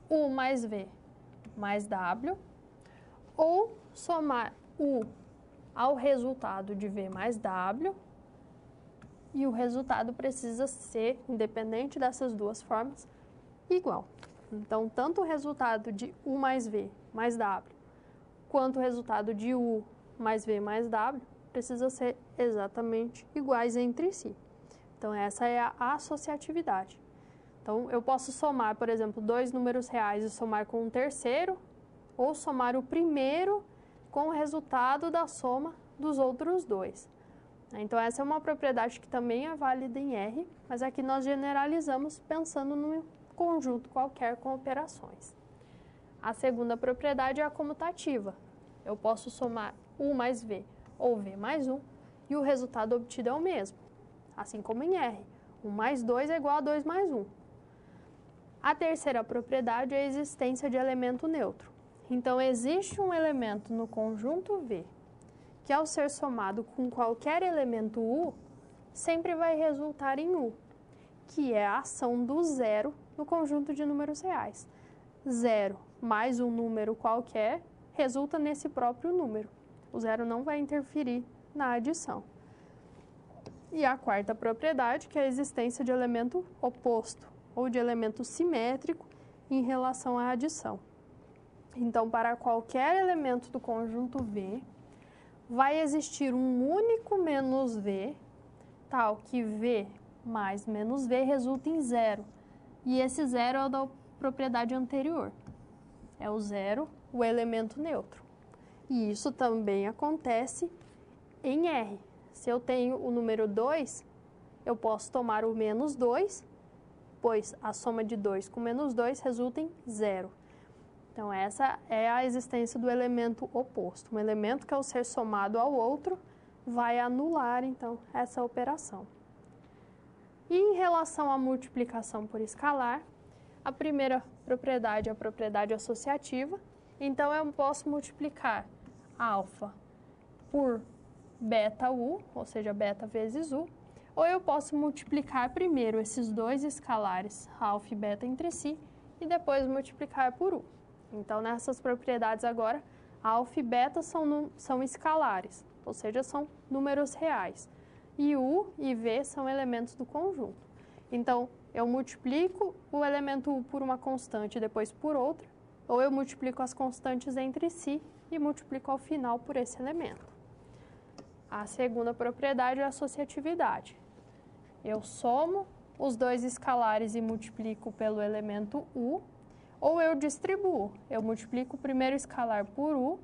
[SPEAKER 1] U mais V mais W, ou somar U ao resultado de V mais W, e o resultado precisa ser, independente dessas duas formas, igual. Então, tanto o resultado de U mais V mais W, quanto o resultado de U mais V mais W, precisa ser exatamente iguais entre si. Então, essa é a associatividade. Então, eu posso somar, por exemplo, dois números reais e somar com um terceiro, ou somar o primeiro com o resultado da soma dos outros dois. Então, essa é uma propriedade que também é válida em R, mas aqui nós generalizamos pensando num conjunto qualquer com operações. A segunda propriedade é a comutativa. Eu posso somar U mais V ou V mais 1 e o resultado obtido é o mesmo, assim como em R. 1 mais 2 é igual a 2 mais 1. A terceira propriedade é a existência de elemento neutro. Então, existe um elemento no conjunto V que, ao ser somado com qualquer elemento U, sempre vai resultar em U, que é a ação do zero no conjunto de números reais. 0 mais um número qualquer resulta nesse próprio número. O zero não vai interferir na adição. E a quarta propriedade, que é a existência de elemento oposto, ou de elemento simétrico em relação à adição. Então, para qualquer elemento do conjunto V, vai existir um único menos V, tal que V mais menos V resulta em zero. E esse zero é o da propriedade anterior. É o zero, o elemento neutro. E isso também acontece em R. Se eu tenho o número 2, eu posso tomar o menos 2, pois a soma de 2 com menos 2 resulta em zero. Então, essa é a existência do elemento oposto. Um elemento que, ao ser somado ao outro, vai anular, então, essa operação. E em relação à multiplicação por escalar, a primeira propriedade é a propriedade associativa. Então, eu posso multiplicar alfa por beta U, ou seja, beta vezes U, ou eu posso multiplicar primeiro esses dois escalares, alfa e beta, entre si, e depois multiplicar por U. Então, nessas propriedades agora, alfa e beta são escalares, ou seja, são números reais. E U e V são elementos do conjunto. Então, eu multiplico o elemento U por uma constante e depois por outra, ou eu multiplico as constantes entre si e multiplico ao final por esse elemento. A segunda propriedade é a associatividade. Eu somo os dois escalares e multiplico pelo elemento U, ou eu distribuo. Eu multiplico o primeiro escalar por U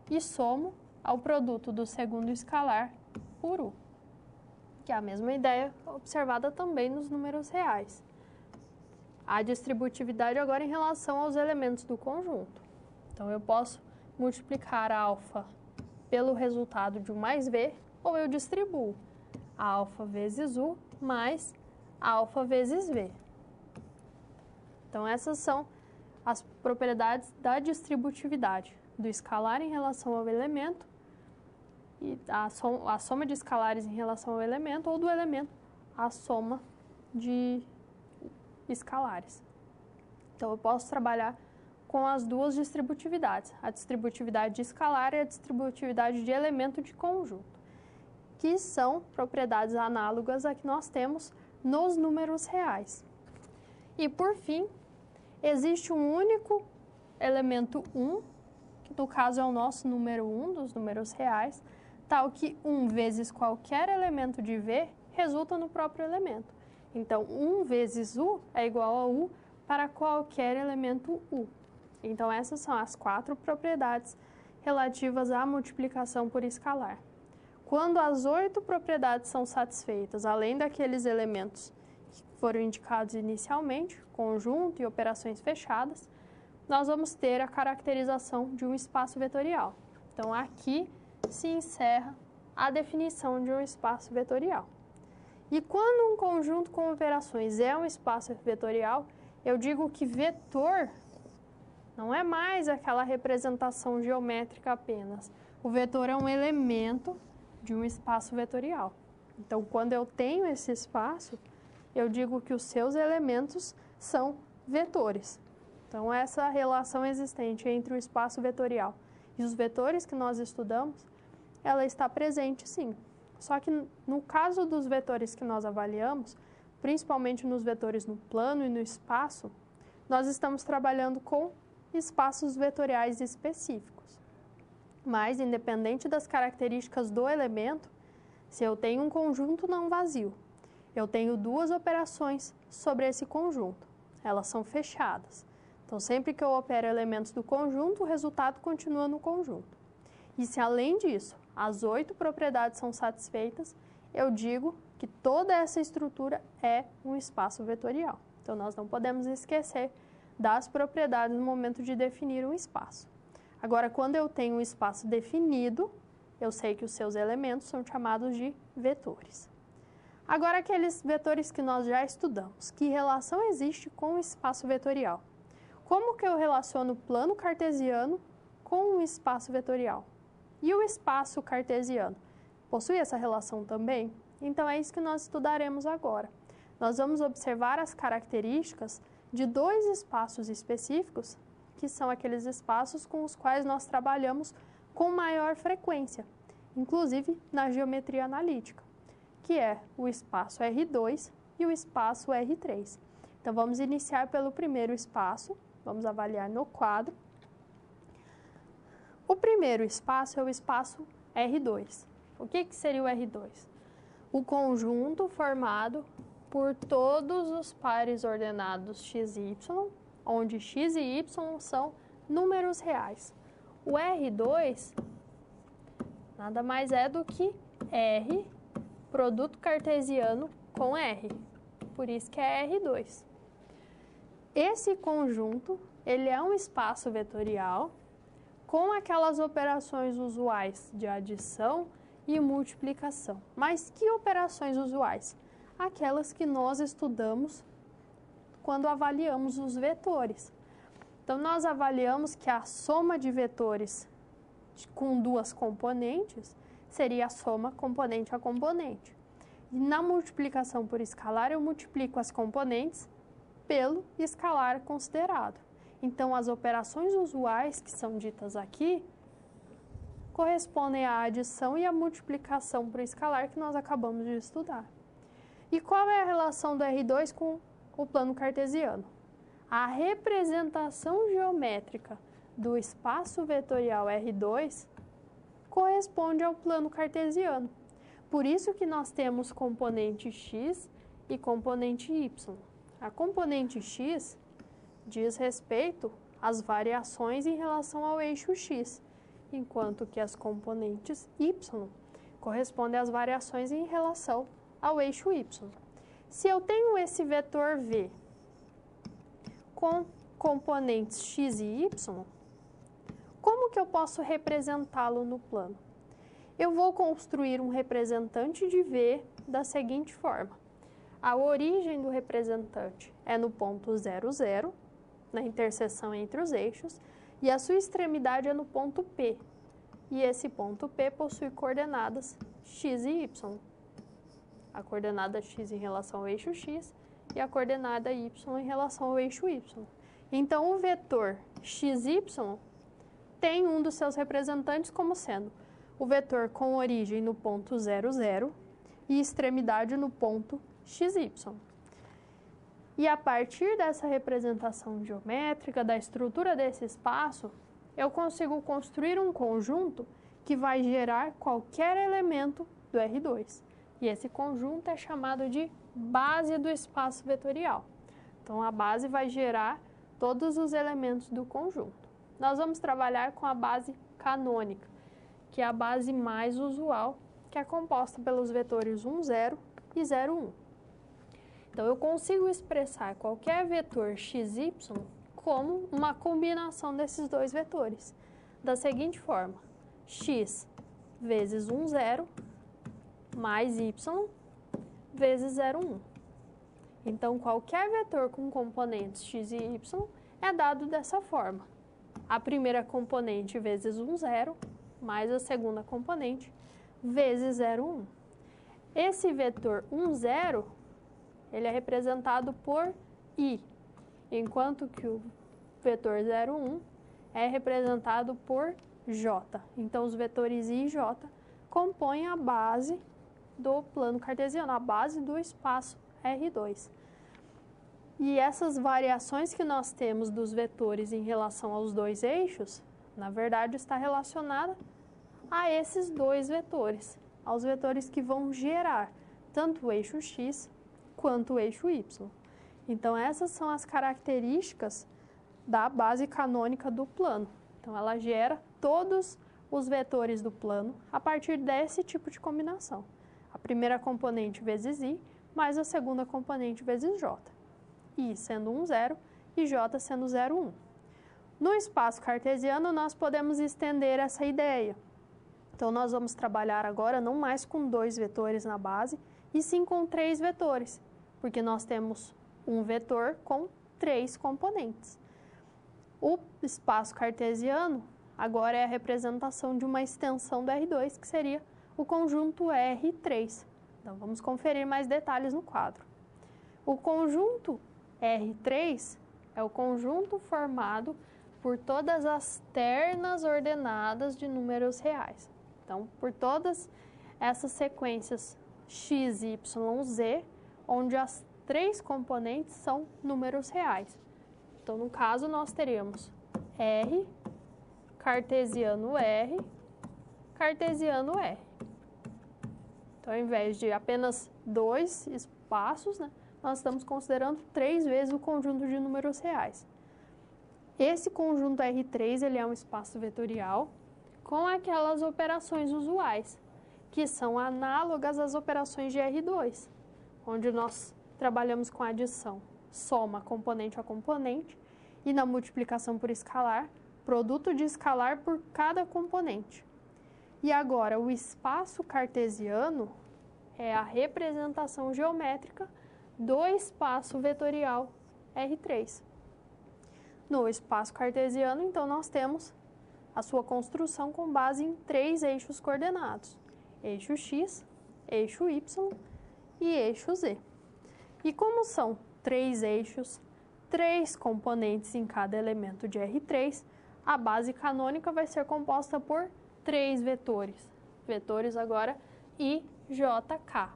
[SPEAKER 1] e somo ao produto do segundo escalar por U, que é a mesma ideia observada também nos números reais. A distributividade agora em relação aos elementos do conjunto. Então, eu posso multiplicar alfa pelo resultado de U mais V, ou eu distribuo alfa vezes U mais alfa vezes V. Então, essas são as propriedades da distributividade, do escalar em relação ao elemento, e a soma de escalares em relação ao elemento, ou do elemento a soma de escalares. Então, eu posso trabalhar com as duas distributividades, a distributividade de escalar e a distributividade de elemento de conjunto, que são propriedades análogas a que nós temos nos números reais. E, por fim, existe um único elemento 1, que no caso é o nosso número 1 dos números reais, tal que 1 vezes qualquer elemento de V resulta no próprio elemento. Então, 1 vezes U é igual a U para qualquer elemento U. Então, essas são as 4 propriedades relativas à multiplicação por escalar. Quando as 8 propriedades são satisfeitas, além daqueles elementos que foram indicados inicialmente, conjunto e operações fechadas, nós vamos ter a caracterização de um espaço vetorial. Então, aqui se encerra a definição de um espaço vetorial. E quando um conjunto com operações é um espaço vetorial, eu digo que vetor não é mais aquela representação geométrica apenas. O vetor é um elemento de um espaço vetorial. Então, quando eu tenho esse espaço, eu digo que os seus elementos são vetores. Então, essa relação existente entre o espaço vetorial e os vetores que nós estudamos, ela está presente sim. Só que no caso dos vetores que nós avaliamos, principalmente nos vetores no plano e no espaço, nós estamos trabalhando com espaços vetoriais específicos. Mas, independente das características do elemento, se eu tenho um conjunto não vazio, eu tenho duas operações sobre esse conjunto. Elas são fechadas. Então, sempre que eu opero elementos do conjunto, o resultado continua no conjunto. E se, além disso, as 8 propriedades são satisfeitas, eu digo que toda essa estrutura é um espaço vetorial. Então, nós não podemos esquecer das propriedades no momento de definir um espaço. Agora, quando eu tenho um espaço definido, eu sei que os seus elementos são chamados de vetores. Agora, aqueles vetores que nós já estudamos, que relação existe com o espaço vetorial? Como que eu relaciono o plano cartesiano com o espaço vetorial? E o espaço cartesiano? Possui essa relação também? Então, é isso que nós estudaremos agora. Nós vamos observar as características de 2 espaços específicos, que são aqueles espaços com os quais nós trabalhamos com maior frequência, inclusive na geometria analítica, que é o espaço R2 e o espaço R3. Então, vamos iniciar pelo primeiro espaço, vamos avaliar no quadro. O primeiro espaço é o espaço R2. O que seria o R2? O conjunto formado por todos os pares ordenados x e y, onde x e y são números reais. O R2 nada mais é do que R, produto cartesiano com R. Por isso que é R2. Esse conjunto, ele é um espaço vetorial com aquelas operações usuais de adição e multiplicação. Mas que operações usuais? Aquelas que nós estudamos quando avaliamos os vetores. Então, nós avaliamos que a soma de vetores com 2 componentes seria a soma componente a componente. E na multiplicação por escalar, eu multiplico as componentes pelo escalar considerado. Então, as operações usuais que são ditas aqui correspondem à adição e à multiplicação por escalar que nós acabamos de estudar. E qual é a relação do R2 com o plano cartesiano? A representação geométrica do espaço vetorial R2 corresponde ao plano cartesiano. Por isso que nós temos componente x e componente y. A componente x diz respeito às variações em relação ao eixo x, enquanto que as componentes y correspondem às variações em relação ao eixo y. Se eu tenho esse vetor v com componentes x e y, como que eu posso representá-lo no plano? Eu vou construir um representante de v da seguinte forma. A origem do representante é no ponto 0, 0, na interseção entre os eixos, e a sua extremidade é no ponto P. E esse ponto P possui coordenadas x e y. A coordenada x em relação ao eixo x e a coordenada y em relação ao eixo y. Então, o vetor xy tem um dos seus representantes como sendo o vetor com origem no ponto 0, 0 e extremidade no ponto xy. E a partir dessa representação geométrica, da estrutura desse espaço, eu consigo construir um conjunto que vai gerar qualquer elemento do R2. E esse conjunto é chamado de base do espaço vetorial. Então, a base vai gerar todos os elementos do conjunto. Nós vamos trabalhar com a base canônica, que é a base mais usual, que é composta pelos vetores 1, 0 e 0, 1. Então, eu consigo expressar qualquer vetor xy como uma combinação desses dois vetores, da seguinte forma: x vezes 1, 0 mais y vezes 0, 1. Então, qualquer vetor com componentes x e y é dado dessa forma. A primeira componente vezes 1, 0, mais a segunda componente vezes 0, 1. Esse vetor 1, 0, ele é representado por i, enquanto que o vetor 0, 1 é representado por j. Então, os vetores i e j compõem a base do plano cartesiano, a base do espaço R2. E essas variações que nós temos dos vetores em relação aos dois eixos, na verdade, está relacionada a esses dois vetores, aos vetores que vão gerar tanto o eixo x quanto o eixo y. Então, essas são as características da base canônica do plano. Então, ela gera todos os vetores do plano a partir desse tipo de combinação. A primeira componente vezes i, mais a segunda componente vezes j. I sendo 1, 0 e j sendo 0, 1. No espaço cartesiano, nós podemos estender essa ideia. Então, nós vamos trabalhar agora não mais com 2 vetores na base, e sim com 3 vetores, porque nós temos um vetor com 3 componentes. O espaço cartesiano agora é a representação de uma extensão do R2, que seria o conjunto R3. Então, vamos conferir mais detalhes no quadro. O conjunto R3 é o conjunto formado por todas as ternas ordenadas de números reais. Então, por todas essas sequências x, y, z, onde as 3 componentes são números reais. Então, no caso, nós teríamos R, cartesiano R, cartesiano R. Então, ao invés de apenas 2 espaços, né, nós estamos considerando 3 vezes o conjunto de números reais. Esse conjunto R3 ele é um espaço vetorial com aquelas operações usuais, que são análogas às operações de R2, onde nós trabalhamos com adição, soma componente a componente, e na multiplicação por escalar, produto de escalar por cada componente. E agora, o espaço cartesiano é a representação geométrica do espaço vetorial R3. No espaço cartesiano, então, nós temos a sua construção com base em 3 eixos coordenados: eixo x, eixo y e eixo z. E como são 3 eixos, 3 componentes em cada elemento de R3, a base canônica vai ser composta por 3 vetores. Vetores agora I, J, K.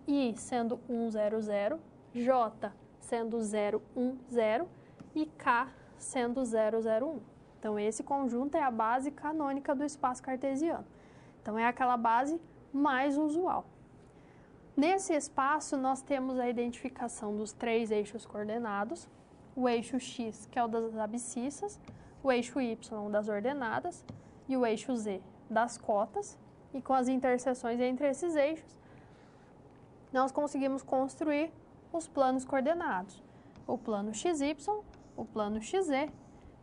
[SPEAKER 1] I sendo 1, 0, 0, J sendo 0, 1, 0 e K sendo 0, 0, 1. Então, esse conjunto é a base canônica do espaço cartesiano. Então, é aquela base mais usual. Nesse espaço, nós temos a identificação dos 3 eixos coordenados, o eixo x, que é o das abscissas, o eixo y das ordenadas e o eixo z das cotas, e com as interseções entre esses eixos, nós conseguimos construir os planos coordenados, o plano xy, o plano xz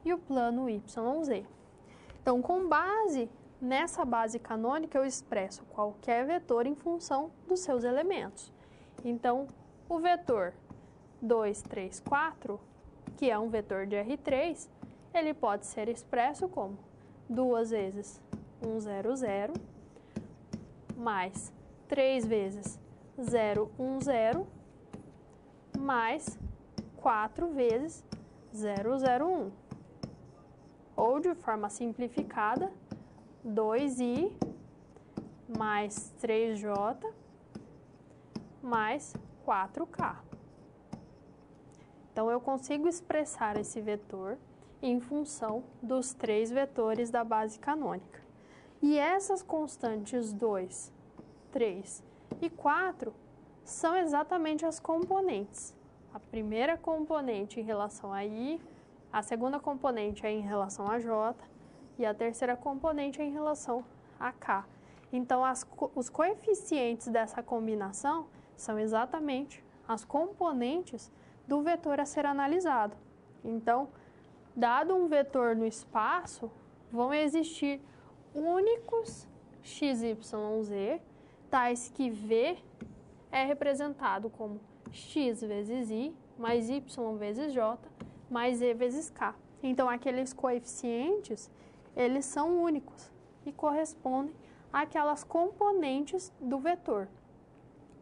[SPEAKER 1] e o plano yz. Então, com base nessa base canônica, eu expresso qualquer vetor em função dos seus elementos. Então, o vetor 2, 3, 4, que é um vetor de R3, ele pode ser expresso como 2 vezes 1, 0, 0, mais 3 vezes 0, 1, 0, mais 4 vezes 0, 0, 1. Ou, de forma simplificada, 2i mais 3j mais 4k. Então, eu consigo expressar esse vetor em função dos 3 vetores da base canônica. E essas constantes 2, 3 e 4 são exatamente as componentes. A primeira componente em relação a i, a segunda componente é em relação a j e a terceira componente é em relação a k. Então, os coeficientes dessa combinação são exatamente as componentes do vetor a ser analisado. Então, dado um vetor no espaço, vão existir únicos x, y, z, tais que v é representado como x vezes i, mais y vezes j, mais e vezes k. Então, aqueles coeficientes, eles são únicos e correspondem àquelas componentes do vetor.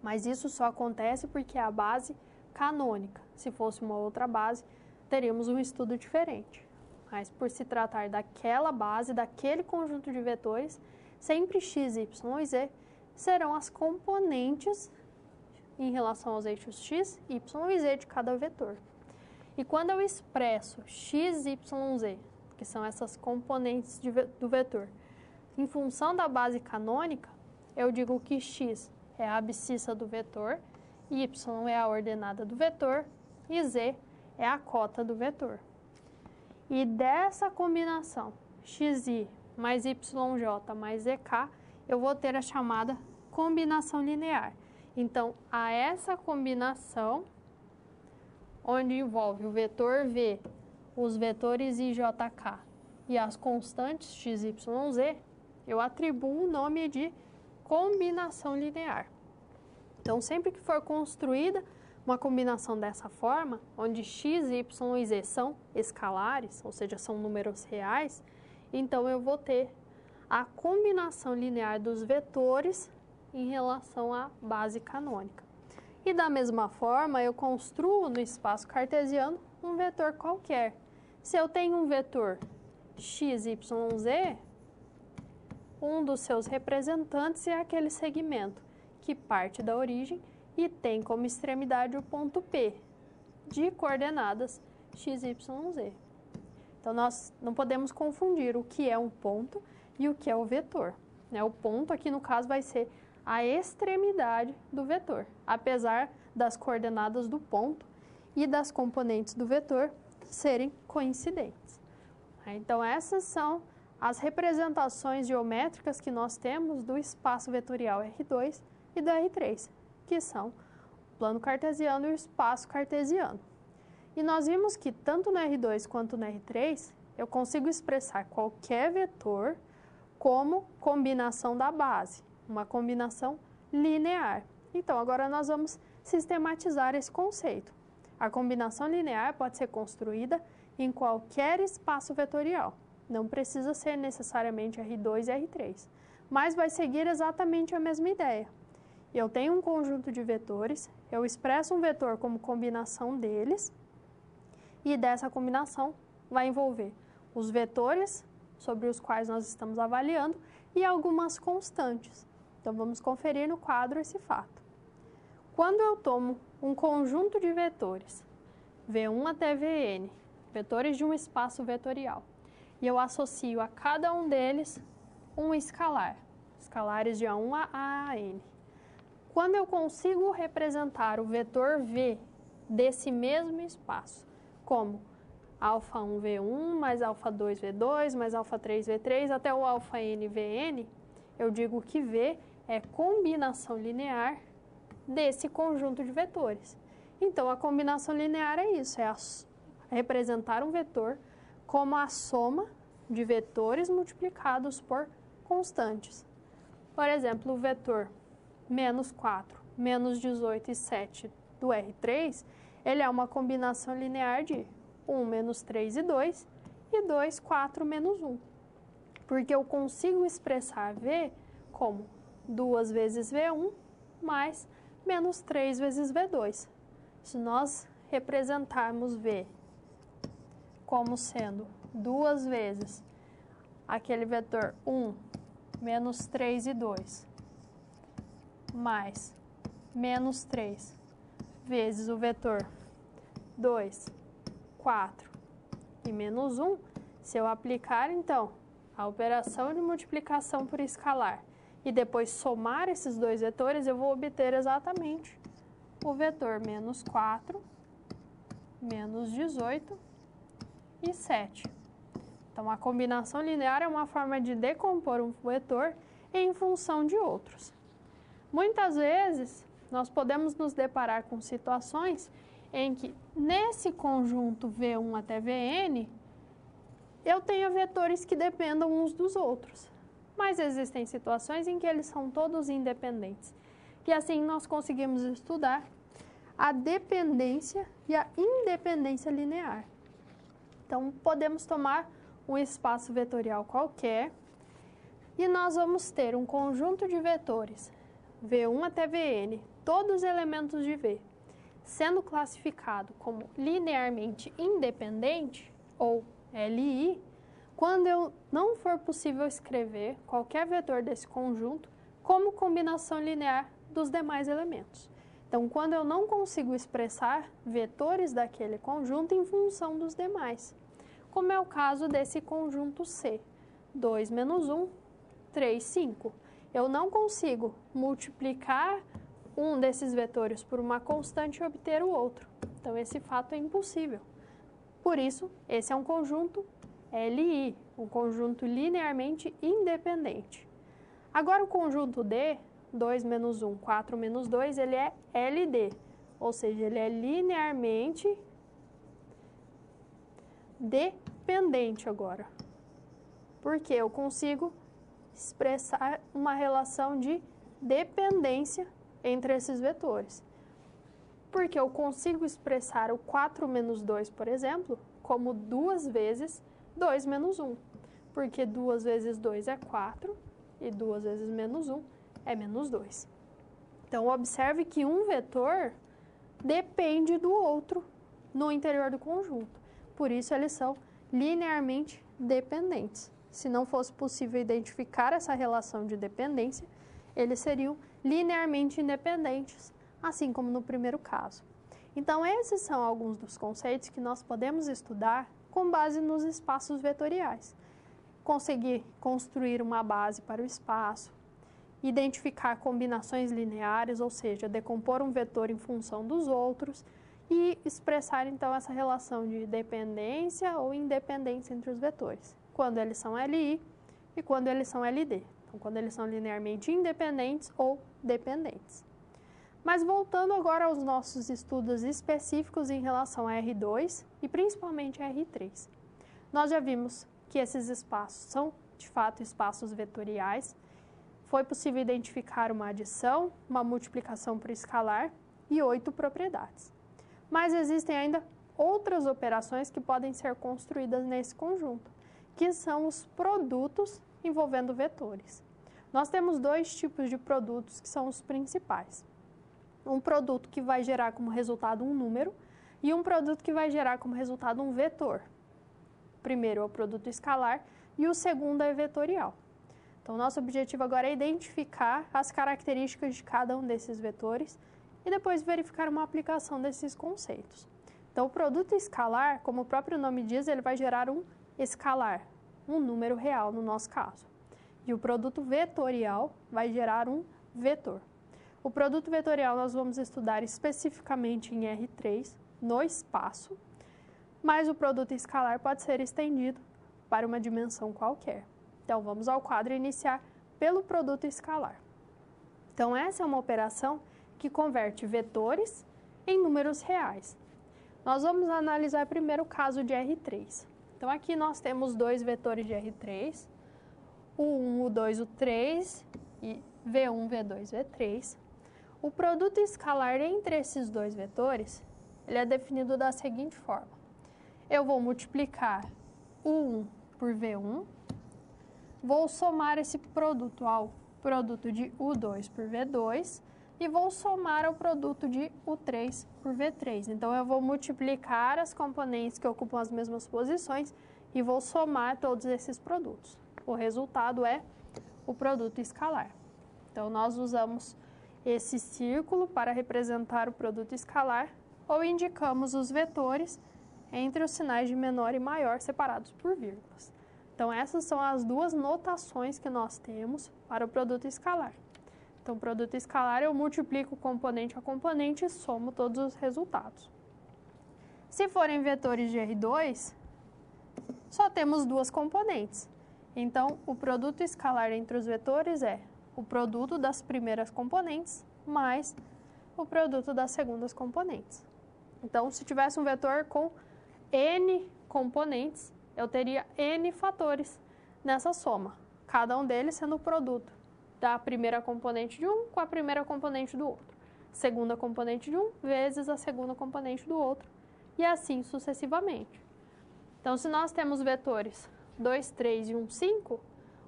[SPEAKER 1] Mas isso só acontece porque é a base canônica. Se fosse uma outra base, teríamos um estudo diferente. Mas por se tratar daquela base, daquele conjunto de vetores, sempre x, y e z serão as componentes em relação aos eixos x, y e z de cada vetor. E quando eu expresso x, y, z, que são essas componentes do vetor, Em função da base canônica, eu digo que x é a abscissa do vetor, y é a ordenada do vetor e z é a cota do vetor. E dessa combinação xi mais yj mais zk, eu vou ter a chamada combinação linear. Então, a essa combinação, onde envolve o vetor v, os vetores i, j, k e as constantes x, y, z, eu atribuo o nome de combinação linear. Então, sempre que for construída uma combinação dessa forma, onde x, y e z são escalares, ou seja, são números reais, então eu vou ter a combinação linear dos vetores em relação à base canônica. E da mesma forma, eu construo no espaço cartesiano um vetor qualquer. Se eu tenho um vetor x, y, z, um dos seus representantes é aquele segmento que parte da origem e tem como extremidade o ponto P, de coordenadas x, y, z. Então, nós não podemos confundir o que é um ponto e o que é o vetor. O ponto aqui, no caso, vai ser a extremidade do vetor, apesar das coordenadas do ponto e das componentes do vetor serem coincidentes. Então, essas são as representações geométricas que nós temos do espaço vetorial R2 e do R3, que são o plano cartesiano e o espaço cartesiano. E nós vimos que tanto no R2 quanto no R3, eu consigo expressar qualquer vetor como combinação da base, uma combinação linear. Então, agora nós vamos sistematizar esse conceito. A combinação linear pode ser construída em qualquer espaço vetorial. Não precisa ser necessariamente R2 e R3, mas vai seguir exatamente a mesma ideia. Eu tenho um conjunto de vetores, eu expresso um vetor como combinação deles, e dessa combinação vai envolver os vetores sobre os quais nós estamos avaliando e algumas constantes. Então, vamos conferir no quadro esse fato. Quando eu tomo um conjunto de vetores, V1 até Vn, vetores de um espaço vetorial, e eu associo a cada um deles um escalar, escalares de A1 a An. Quando eu consigo representar o vetor V desse mesmo espaço, como α1 V1 mais α2 V2 mais α3 V3 até o αn Vn, eu digo que V é combinação linear desse conjunto de vetores. Então, a combinação linear é isso, é representar um vetor como a soma de vetores multiplicados por constantes. Por exemplo, o vetor menos 4, menos 18 e 7 do R3, ele é uma combinação linear de 1 menos 3 e 2 e 2, 4 menos 1. Porque eu consigo expressar V como 2 vezes V1 mais menos 3 vezes V2. Se nós representarmos V como sendo 2 vezes aquele vetor 1 menos 3 e 2 mais menos 3 vezes o vetor 2, 4 e menos 1, se eu aplicar, então, a operação de multiplicação por escalar e depois somar esses dois vetores, eu vou obter exatamente o vetor menos 4, menos 18 e 7. Então, a combinação linear é uma forma de decompor um vetor em função de outros. Muitas vezes, nós podemos nos deparar com situações em que, nesse conjunto V1 até Vn, eu tenho vetores que dependam uns dos outros. Mas existem situações em que eles são todos independentes. E assim nós conseguimos estudar a dependência e a independência linear. Então, podemos tomar um espaço vetorial qualquer e nós vamos ter um conjunto de vetores V1 até Vn, todos elementos de V, sendo classificado como linearmente independente, ou LI, quando eu não for possível escrever qualquer vetor desse conjunto como combinação linear dos demais elementos. Então, quando eu não consigo expressar vetores daquele conjunto em função dos demais, como é o caso desse conjunto C, 2 menos 1, 3, 5. Eu não consigo multiplicar um desses vetores por uma constante e obter o outro. Então, esse fato é impossível. Por isso, esse é um conjunto LI, um conjunto linearmente independente. Agora, o conjunto D, 2 menos 1, 4 menos 2, ele é LD, ou seja, ele é linearmente dependente agora. Porque eu consigo expressar uma relação de dependência entre esses vetores. Porque eu consigo expressar o 4 menos 2, por exemplo, como 2 vezes 2 menos 1. Porque 2 vezes 2 é 4 e 2 vezes menos 1 é menos 2. Então, observe que um vetor depende do outro no interior do conjunto. Por isso, eles são linearmente dependentes. Se não fosse possível identificar essa relação de dependência, eles seriam linearmente independentes, assim como no primeiro caso. Então, esses são alguns dos conceitos que nós podemos estudar com base nos espaços vetoriais. Conseguir construir uma base para o espaço, identificar combinações lineares, ou seja, decompor um vetor em função dos outros e expressar, então, essa relação de dependência ou independência entre os vetores, quando eles são LI e quando eles são LD. Então, quando eles são linearmente independentes ou dependentes. Mas voltando agora aos nossos estudos específicos em relação a R2 e principalmente a R3. Nós já vimos que esses espaços são, de fato, espaços vetoriais. Foi possível identificar uma adição, uma multiplicação por escalar e 8 propriedades. Mas existem ainda outras operações que podem ser construídas nesse conjunto, que são os produtos envolvendo vetores. Nós temos 2 tipos de produtos que são os principais. Um produto que vai gerar como resultado um número e um produto que vai gerar como resultado um vetor. O primeiro é o produto escalar e o segundo é vetorial. Então, nosso objetivo agora é identificar as características de cada um desses vetores e depois verificar uma aplicação desses conceitos. Então, o produto escalar, como o próprio nome diz, ele vai gerar um escalar, um número real no nosso caso. E o produto vetorial vai gerar um vetor. O produto vetorial nós vamos estudar especificamente em R3, no espaço, mas o produto escalar pode ser estendido para uma dimensão qualquer. Então, vamos ao quadro iniciar pelo produto escalar. Então, essa é uma operação que converte vetores em números reais. Nós vamos analisar primeiro o caso de R3. Então, aqui nós temos 2 vetores de R3, o 1, o 2, o 3, e V1, V2, V3. O produto escalar entre esses 2 vetores, ele é definido da seguinte forma. Eu vou multiplicar o 1 por V1, vou somar esse produto ao produto de U2 por V2 e vou somar ao produto de U3 por V3. Então, eu vou multiplicar as componentes que ocupam as mesmas posições e vou somar todos esses produtos. O resultado é o produto escalar. Então, nós usamos esse círculo para representar o produto escalar ou indicamos os vetores entre os sinais de menor e maior separados por vírgulas. Então, essas são as 2 notações que nós temos para o produto escalar. Então, o produto escalar eu multiplico componente a componente e somo todos os resultados. Se forem vetores de R2, só temos 2 componentes. Então, o produto escalar entre os vetores é o produto das primeiras componentes mais o produto das segundas componentes. Então, se tivesse um vetor com N componentes, eu teria N fatores nessa soma, cada um deles sendo o produto da primeira componente de um com a primeira componente do outro, segunda componente de um vezes a segunda componente do outro, e assim sucessivamente. Então, se nós temos vetores 2, 3 e 1, 5,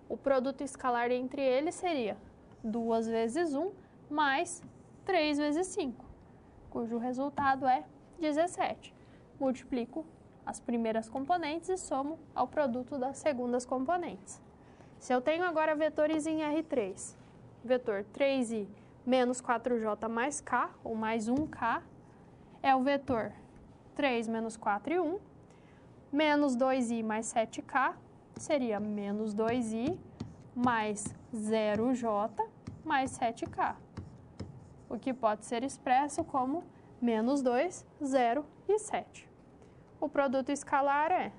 [SPEAKER 1] o produto escalar entre eles seria 2 vezes 1 mais 3 vezes 5, cujo resultado é 17. Multiplico as primeiras componentes e somo ao produto das segundas componentes. Se eu tenho agora vetores em R3, vetor 3i menos 4j mais k, ou mais 1k, é o vetor 3 menos 4 e 1, menos 2i mais 7k, seria menos 2i mais 0j mais 7k, o que pode ser expresso como menos 2, 0 e 7. O produto escalar é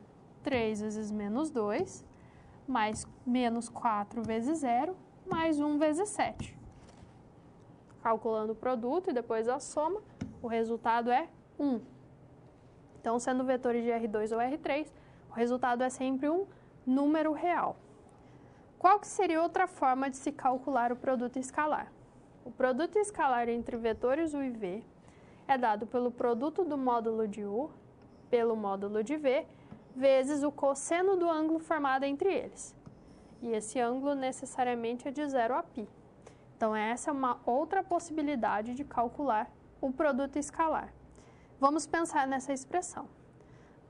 [SPEAKER 1] 3 vezes menos 2, mais menos 4 vezes 0, mais 1 vezes 7. Calculando o produto e depois a soma, o resultado é 1. Então, sendo vetores de R2 ou R3, o resultado é sempre um número real. Qual que seria outra forma de se calcular o produto escalar? O produto escalar entre vetores U e V é dado pelo produto do módulo de U pelo módulo de V vezes o cosseno do ângulo formado entre eles. E esse ângulo necessariamente é de 0 a π. Então, essa é uma outra possibilidade de calcular o produto escalar. Vamos pensar nessa expressão.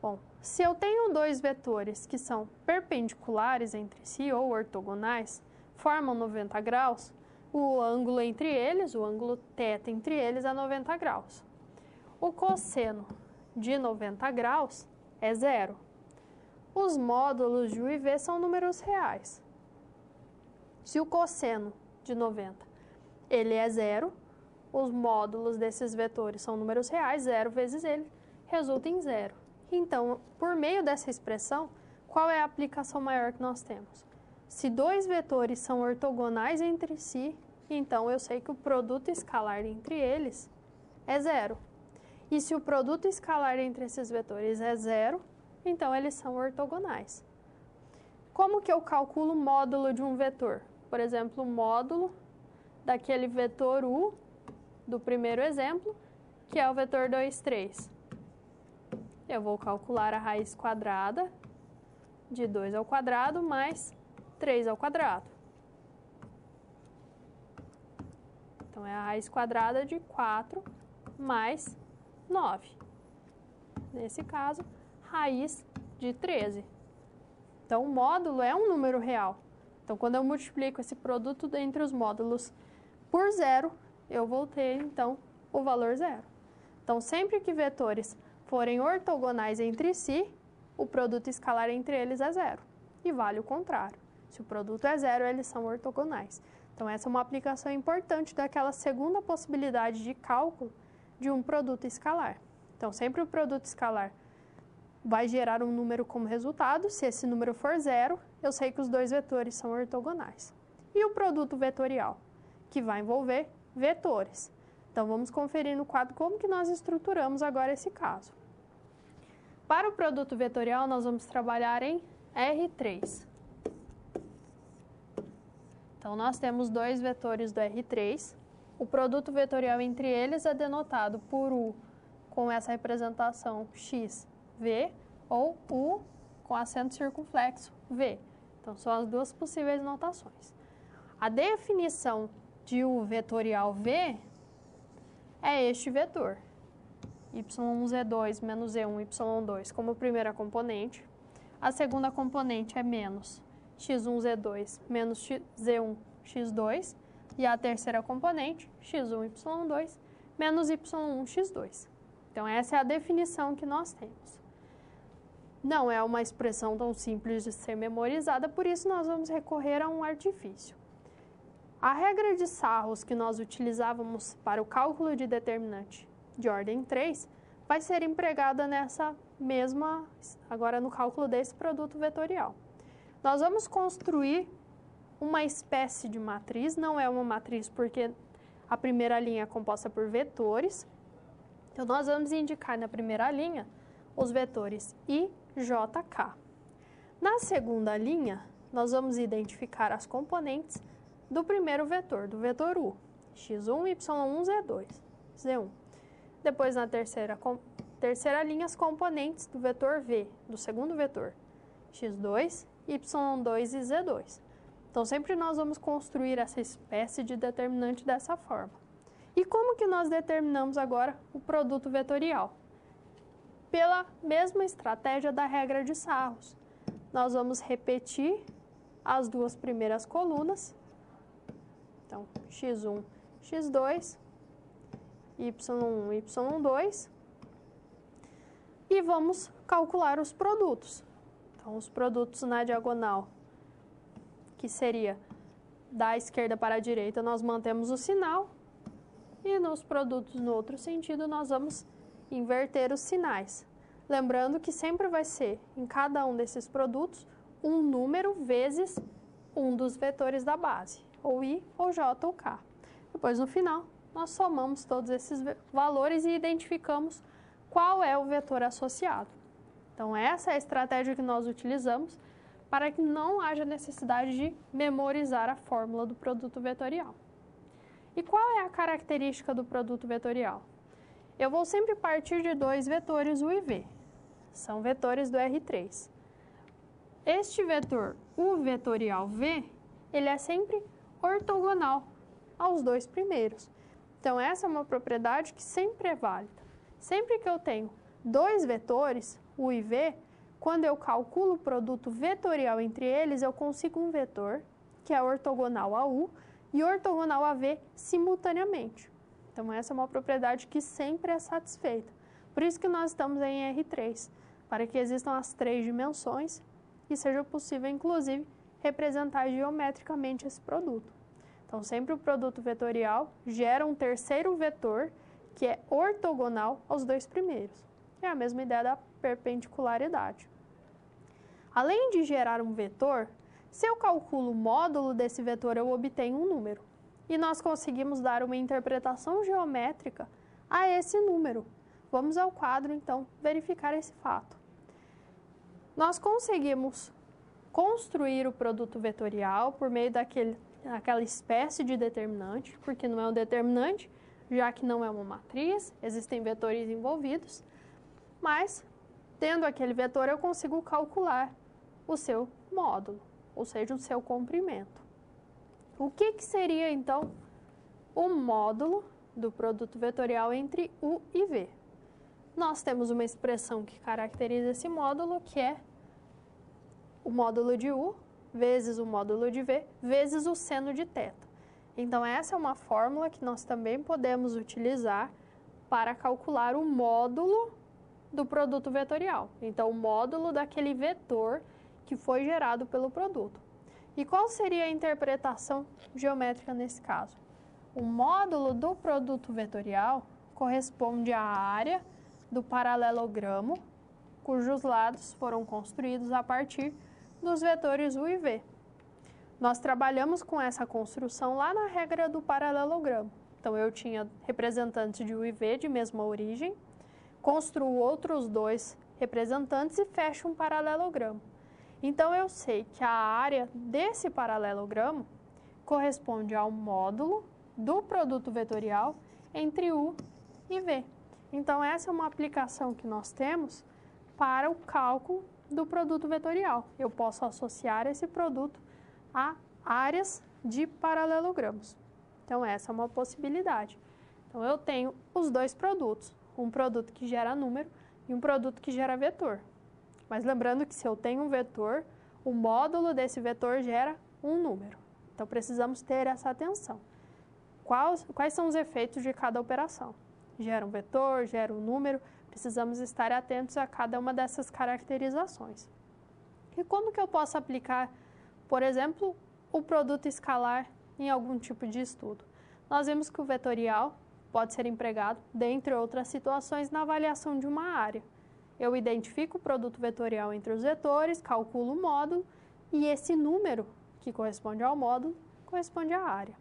[SPEAKER 1] Bom, se eu tenho dois vetores que são perpendiculares entre si ou ortogonais, formam 90 graus, o ângulo entre eles, o ângulo θ entre eles é 90 graus. O cosseno de 90 graus é 0. Os módulos de U e V são números reais. Se o cosseno de 90 ele é 0, os módulos desses vetores são números reais, 0 vezes ele resulta em 0. Então, por meio dessa expressão, qual é a aplicação maior que nós temos? Se dois vetores são ortogonais entre si, então eu sei que o produto escalar entre eles é 0. E se o produto escalar entre esses vetores é 0, então eles são ortogonais. Como que eu calculo o módulo de um vetor? Por exemplo, o módulo daquele vetor U do primeiro exemplo, que é o vetor 2, 3. Eu vou calcular a raiz quadrada de 2 ao quadrado mais 3 ao quadrado. Então, é a raiz quadrada de 4 mais 9. Nesse caso, raiz de 13. Então, o módulo é um número real. Então, quando eu multiplico esse produto entre os módulos por 0, eu vou ter, então, o valor 0. Então, sempre que vetores forem ortogonais entre si, o produto escalar entre eles é 0. E vale o contrário. Se o produto é 0, eles são ortogonais. Então, essa é uma aplicação importante daquela segunda possibilidade de cálculo de um produto escalar. Então, sempre o produto escalar vai gerar um número como resultado. Se esse número for 0, eu sei que os dois vetores são ortogonais. E o produto vetorial, que vai envolver vetores. Então, vamos conferir no quadro como que nós estruturamos agora esse caso. Para o produto vetorial, nós vamos trabalhar em R3. Então, nós temos dois vetores do R3. O produto vetorial entre eles é denotado por U com essa representação x, V, ou U com acento circunflexo, V. Então, são as duas possíveis notações. A definição de U vetorial V é este vetor, y1z2 menos z1 y2 como primeira componente. A segunda componente é menos x1z2 menos z1 x2. E a terceira componente, x1 y2 menos y1 x2. Então, essa é a definição que nós temos. Não é uma expressão tão simples de ser memorizada, por isso nós vamos recorrer a um artifício. A regra de Sarros que nós utilizávamos para o cálculo de determinante de ordem 3 vai ser empregada nessa mesma, agora no cálculo desse produto vetorial. Nós vamos construir uma espécie de matriz, não é uma matriz porque a primeira linha é composta por vetores. Então, nós vamos indicar na primeira linha os vetores I, J, K. Na segunda linha, nós vamos identificar as componentes do primeiro vetor, do vetor U, x1, y1, z2, z1. Depois, na terceira linha, as componentes do vetor V, do segundo vetor, x2, y2 e z2. Então, sempre nós vamos construir essa espécie de determinante dessa forma. E como que nós determinamos agora o produto vetorial? Pela mesma estratégia da regra de Sarros. Nós vamos repetir as duas primeiras colunas. Então, x1, x2, y1, y2. E vamos calcular os produtos. Então, os produtos na diagonal, que seria da esquerda para a direita, nós mantemos o sinal. E nos produtos no outro sentido, nós vamos inverter os sinais. Lembrando que sempre vai ser, em cada um desses produtos, um número vezes um dos vetores da base, ou I, ou J, ou K. Depois, no final, nós somamos todos esses valores e identificamos qual é o vetor associado. Então, essa é a estratégia que nós utilizamos para que não haja necessidade de memorizar a fórmula do produto vetorial. E qual é a característica do produto vetorial? Eu vou sempre partir de dois vetores U e V. São vetores do R3. Este vetor U vetorial V, ele é sempre ortogonal aos dois primeiros. Então, essa é uma propriedade que sempre é válida. Sempre que eu tenho dois vetores, U e V, quando eu calculo o produto vetorial entre eles, eu consigo um vetor que é ortogonal a U e ortogonal a V simultaneamente. Então, essa é uma propriedade que sempre é satisfeita. Por isso que nós estamos em R3, para que existam as três dimensões e seja possível, inclusive, representar geometricamente esse produto. Então, sempre o produto vetorial gera um terceiro vetor que é ortogonal aos dois primeiros. É a mesma ideia da perpendicularidade. Além de gerar um vetor, se eu calculo o módulo desse vetor, eu obtenho um número. E nós conseguimos dar uma interpretação geométrica a esse número. Vamos ao quadro, então, verificar esse fato. Nós conseguimos construir o produto vetorial por meio daquela espécie de determinante, porque não é um determinante, já que não é uma matriz, existem vetores envolvidos, mas, tendo aquele vetor, eu consigo calcular o seu módulo, ou seja, o seu comprimento. O que seria, então, o módulo do produto vetorial entre U e V? Nós temos uma expressão que caracteriza esse módulo, que é o módulo de U vezes o módulo de V vezes o seno de θ. Então, essa é uma fórmula que nós também podemos utilizar para calcular o módulo do produto vetorial. Então, o módulo daquele vetor que foi gerado pelo produto. E qual seria a interpretação geométrica nesse caso? O módulo do produto vetorial corresponde à área do paralelogramo, cujos lados foram construídos a partir dos vetores U e V. Nós trabalhamos com essa construção lá na regra do paralelogramo. Então, eu tinha representantes de U e V de mesma origem, construo outros dois representantes e fecho um paralelogramo. Então, eu sei que a área desse paralelogramo corresponde ao módulo do produto vetorial entre U e V. Então, essa é uma aplicação que nós temos para o cálculo do produto vetorial. Eu posso associar esse produto a áreas de paralelogramos. Então, essa é uma possibilidade. Então, eu tenho os dois produtos, um produto que gera número e um produto que gera vetor. Mas lembrando que se eu tenho um vetor, o módulo desse vetor gera um número. Então, precisamos ter essa atenção. Quais são os efeitos de cada operação? Gera um vetor, gera um número, precisamos estar atentos a cada uma dessas caracterizações. E como que eu posso aplicar, por exemplo, o produto escalar em algum tipo de estudo? Nós vimos que o vetorial pode ser empregado, dentre outras situações, na avaliação de uma área. Eu identifico o produto vetorial entre os vetores, calculo o módulo e esse número, que corresponde ao módulo, corresponde à área.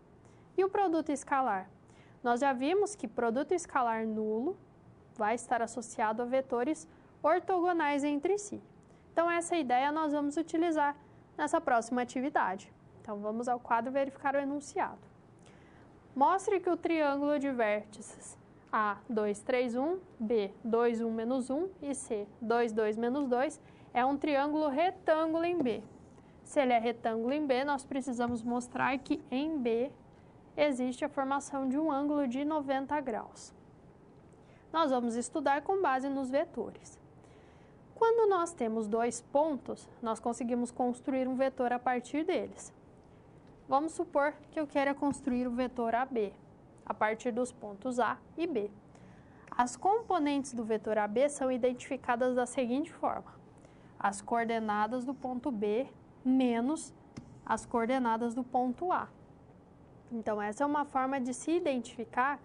[SPEAKER 1] E o produto escalar? Nós já vimos que produto escalar nulo vai estar associado a vetores ortogonais entre si. Então, essa ideia nós vamos utilizar nessa próxima atividade. Então, vamos ao quadro verificar o enunciado. Mostre que o triângulo de vértices A, 2, 3, 1, B, 2, 1, menos 1 e C, 2, 2, menos 2 é um triângulo retângulo em B. Se ele é retângulo em B, nós precisamos mostrar que em B existe a formação de um ângulo de 90 graus. Nós vamos estudar com base nos vetores. Quando nós temos dois pontos, nós conseguimos construir um vetor a partir deles. Vamos supor que eu queira construir o vetor AB, a partir dos pontos A e B. As componentes do vetor AB são identificadas da seguinte forma: as coordenadas do ponto B menos as coordenadas do ponto A. Então, essa é uma forma de se identificar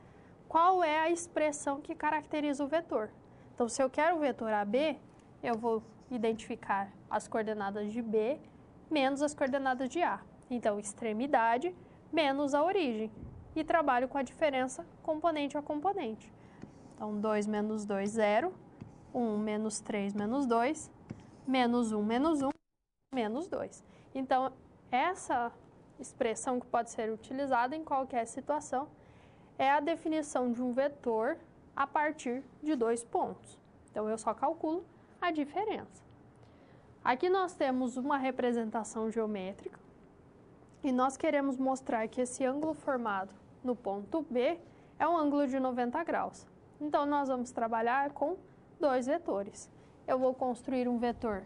[SPEAKER 1] qual é a expressão que caracteriza o vetor. Então, se eu quero o vetor AB, eu vou identificar as coordenadas de B menos as coordenadas de A. Então, extremidade menos a origem. E trabalho com a diferença componente a componente. Então, 2 menos 2, 0. 1 menos 3 menos 2. Menos 1 menos 1, menos 2. Então, essa expressão que pode ser utilizada em qualquer situação é a definição de um vetor a partir de 2 pontos. Então, eu só calculo a diferença. Aqui nós temos uma representação geométrica e nós queremos mostrar que esse ângulo formado no ponto B é um ângulo de 90 graus. Então, nós vamos trabalhar com 2 vetores. Eu vou construir um vetor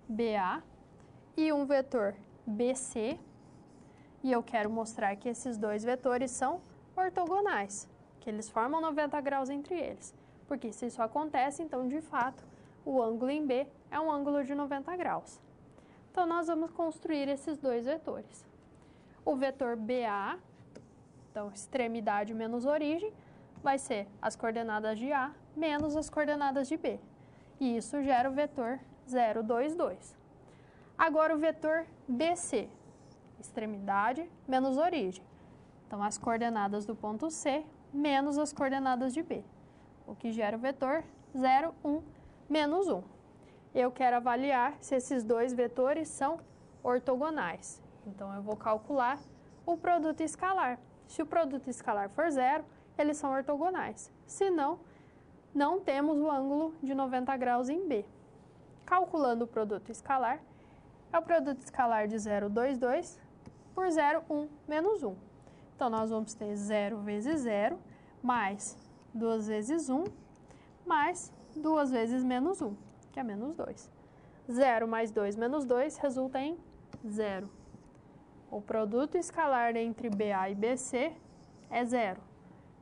[SPEAKER 1] BA e um vetor BC e eu quero mostrar que esses 2 vetores são ortogonais, que eles formam 90 graus entre eles. Porque se isso acontece, então, de fato, o ângulo em B é um ângulo de 90 graus. Então, nós vamos construir esses 2 vetores. O vetor BA, então, extremidade menos origem, vai ser as coordenadas de A menos as coordenadas de B. E isso gera o vetor 0, 2, 2. Agora, o vetor BC, extremidade menos origem. Então, as coordenadas do ponto C menos as coordenadas de B, o que gera o vetor 0, 1, menos 1. Eu quero avaliar se esses 2 vetores são ortogonais. Então, eu vou calcular o produto escalar. Se o produto escalar for 0, eles são ortogonais. Se não, não temos o ângulo de 90 graus em B. Calculando o produto escalar, é o produto escalar de 0, 2, 2 por 0, 1, menos 1. Então, nós vamos ter 0 vezes 0, mais 2 vezes 1, mais 2 vezes menos 1, que é menos 2. 0 mais 2 menos 2 resulta em 0. O produto escalar entre BA e BC é 0.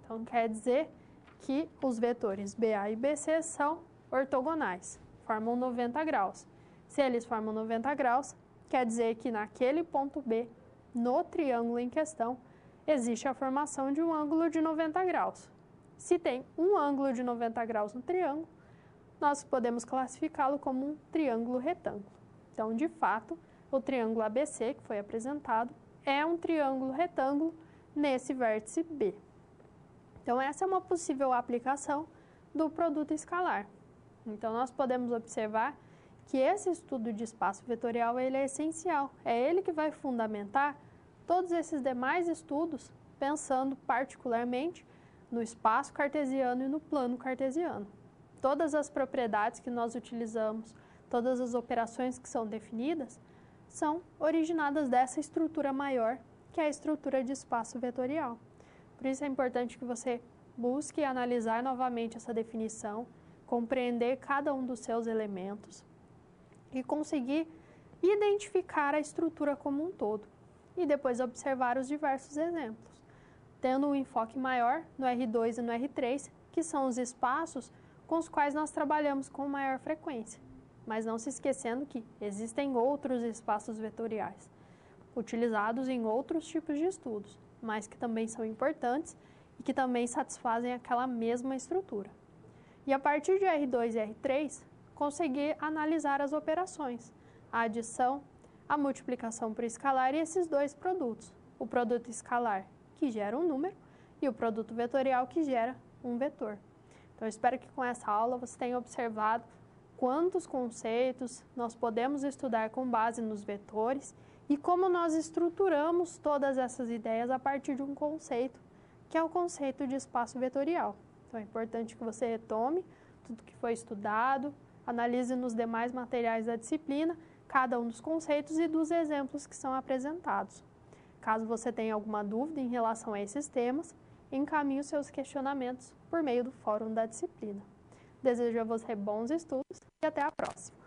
[SPEAKER 1] Então, quer dizer que os vetores BA e BC são ortogonais, formam 90 graus. Se eles formam 90 graus, quer dizer que naquele ponto B, no triângulo em questão, existe a formação de um ângulo de 90 graus. Se tem um ângulo de 90 graus no triângulo, nós podemos classificá-lo como um triângulo retângulo. Então, de fato, o triângulo ABC, que foi apresentado, é um triângulo retângulo nesse vértice B. Então, essa é uma possível aplicação do produto escalar. Então, nós podemos observar que esse estudo de espaço vetorial ele é essencial. É ele que vai fundamentar todos esses demais estudos, pensando particularmente no espaço cartesiano e no plano cartesiano. Todas as propriedades que nós utilizamos, todas as operações que são definidas, são originadas dessa estrutura maior, que é a estrutura de espaço vetorial. Por isso é importante que você busque analisar novamente essa definição, compreender cada um dos seus elementos e conseguir identificar a estrutura como um todo e depois observar os diversos exemplos, tendo um enfoque maior no R2 e no R3, que são os espaços com os quais nós trabalhamos com maior frequência, mas não se esquecendo que existem outros espaços vetoriais, utilizados em outros tipos de estudos, mas que também são importantes e que também satisfazem aquela mesma estrutura. E a partir de R2 e R3, conseguir analisar as operações, a adição, a multiplicação por escalar e esses 2 produtos, o produto escalar, que gera um número, e o produto vetorial, que gera um vetor. Então, eu espero que com essa aula você tenha observado quantos conceitos nós podemos estudar com base nos vetores e como nós estruturamos todas essas ideias a partir de um conceito, que é o conceito de espaço vetorial. Então, é importante que você retome tudo que foi estudado, analise nos demais materiais da disciplina cada um dos conceitos e dos exemplos que são apresentados. Caso você tenha alguma dúvida em relação a esses temas, encaminhe os seus questionamentos por meio do fórum da disciplina. Desejo a você bons estudos e até a próxima!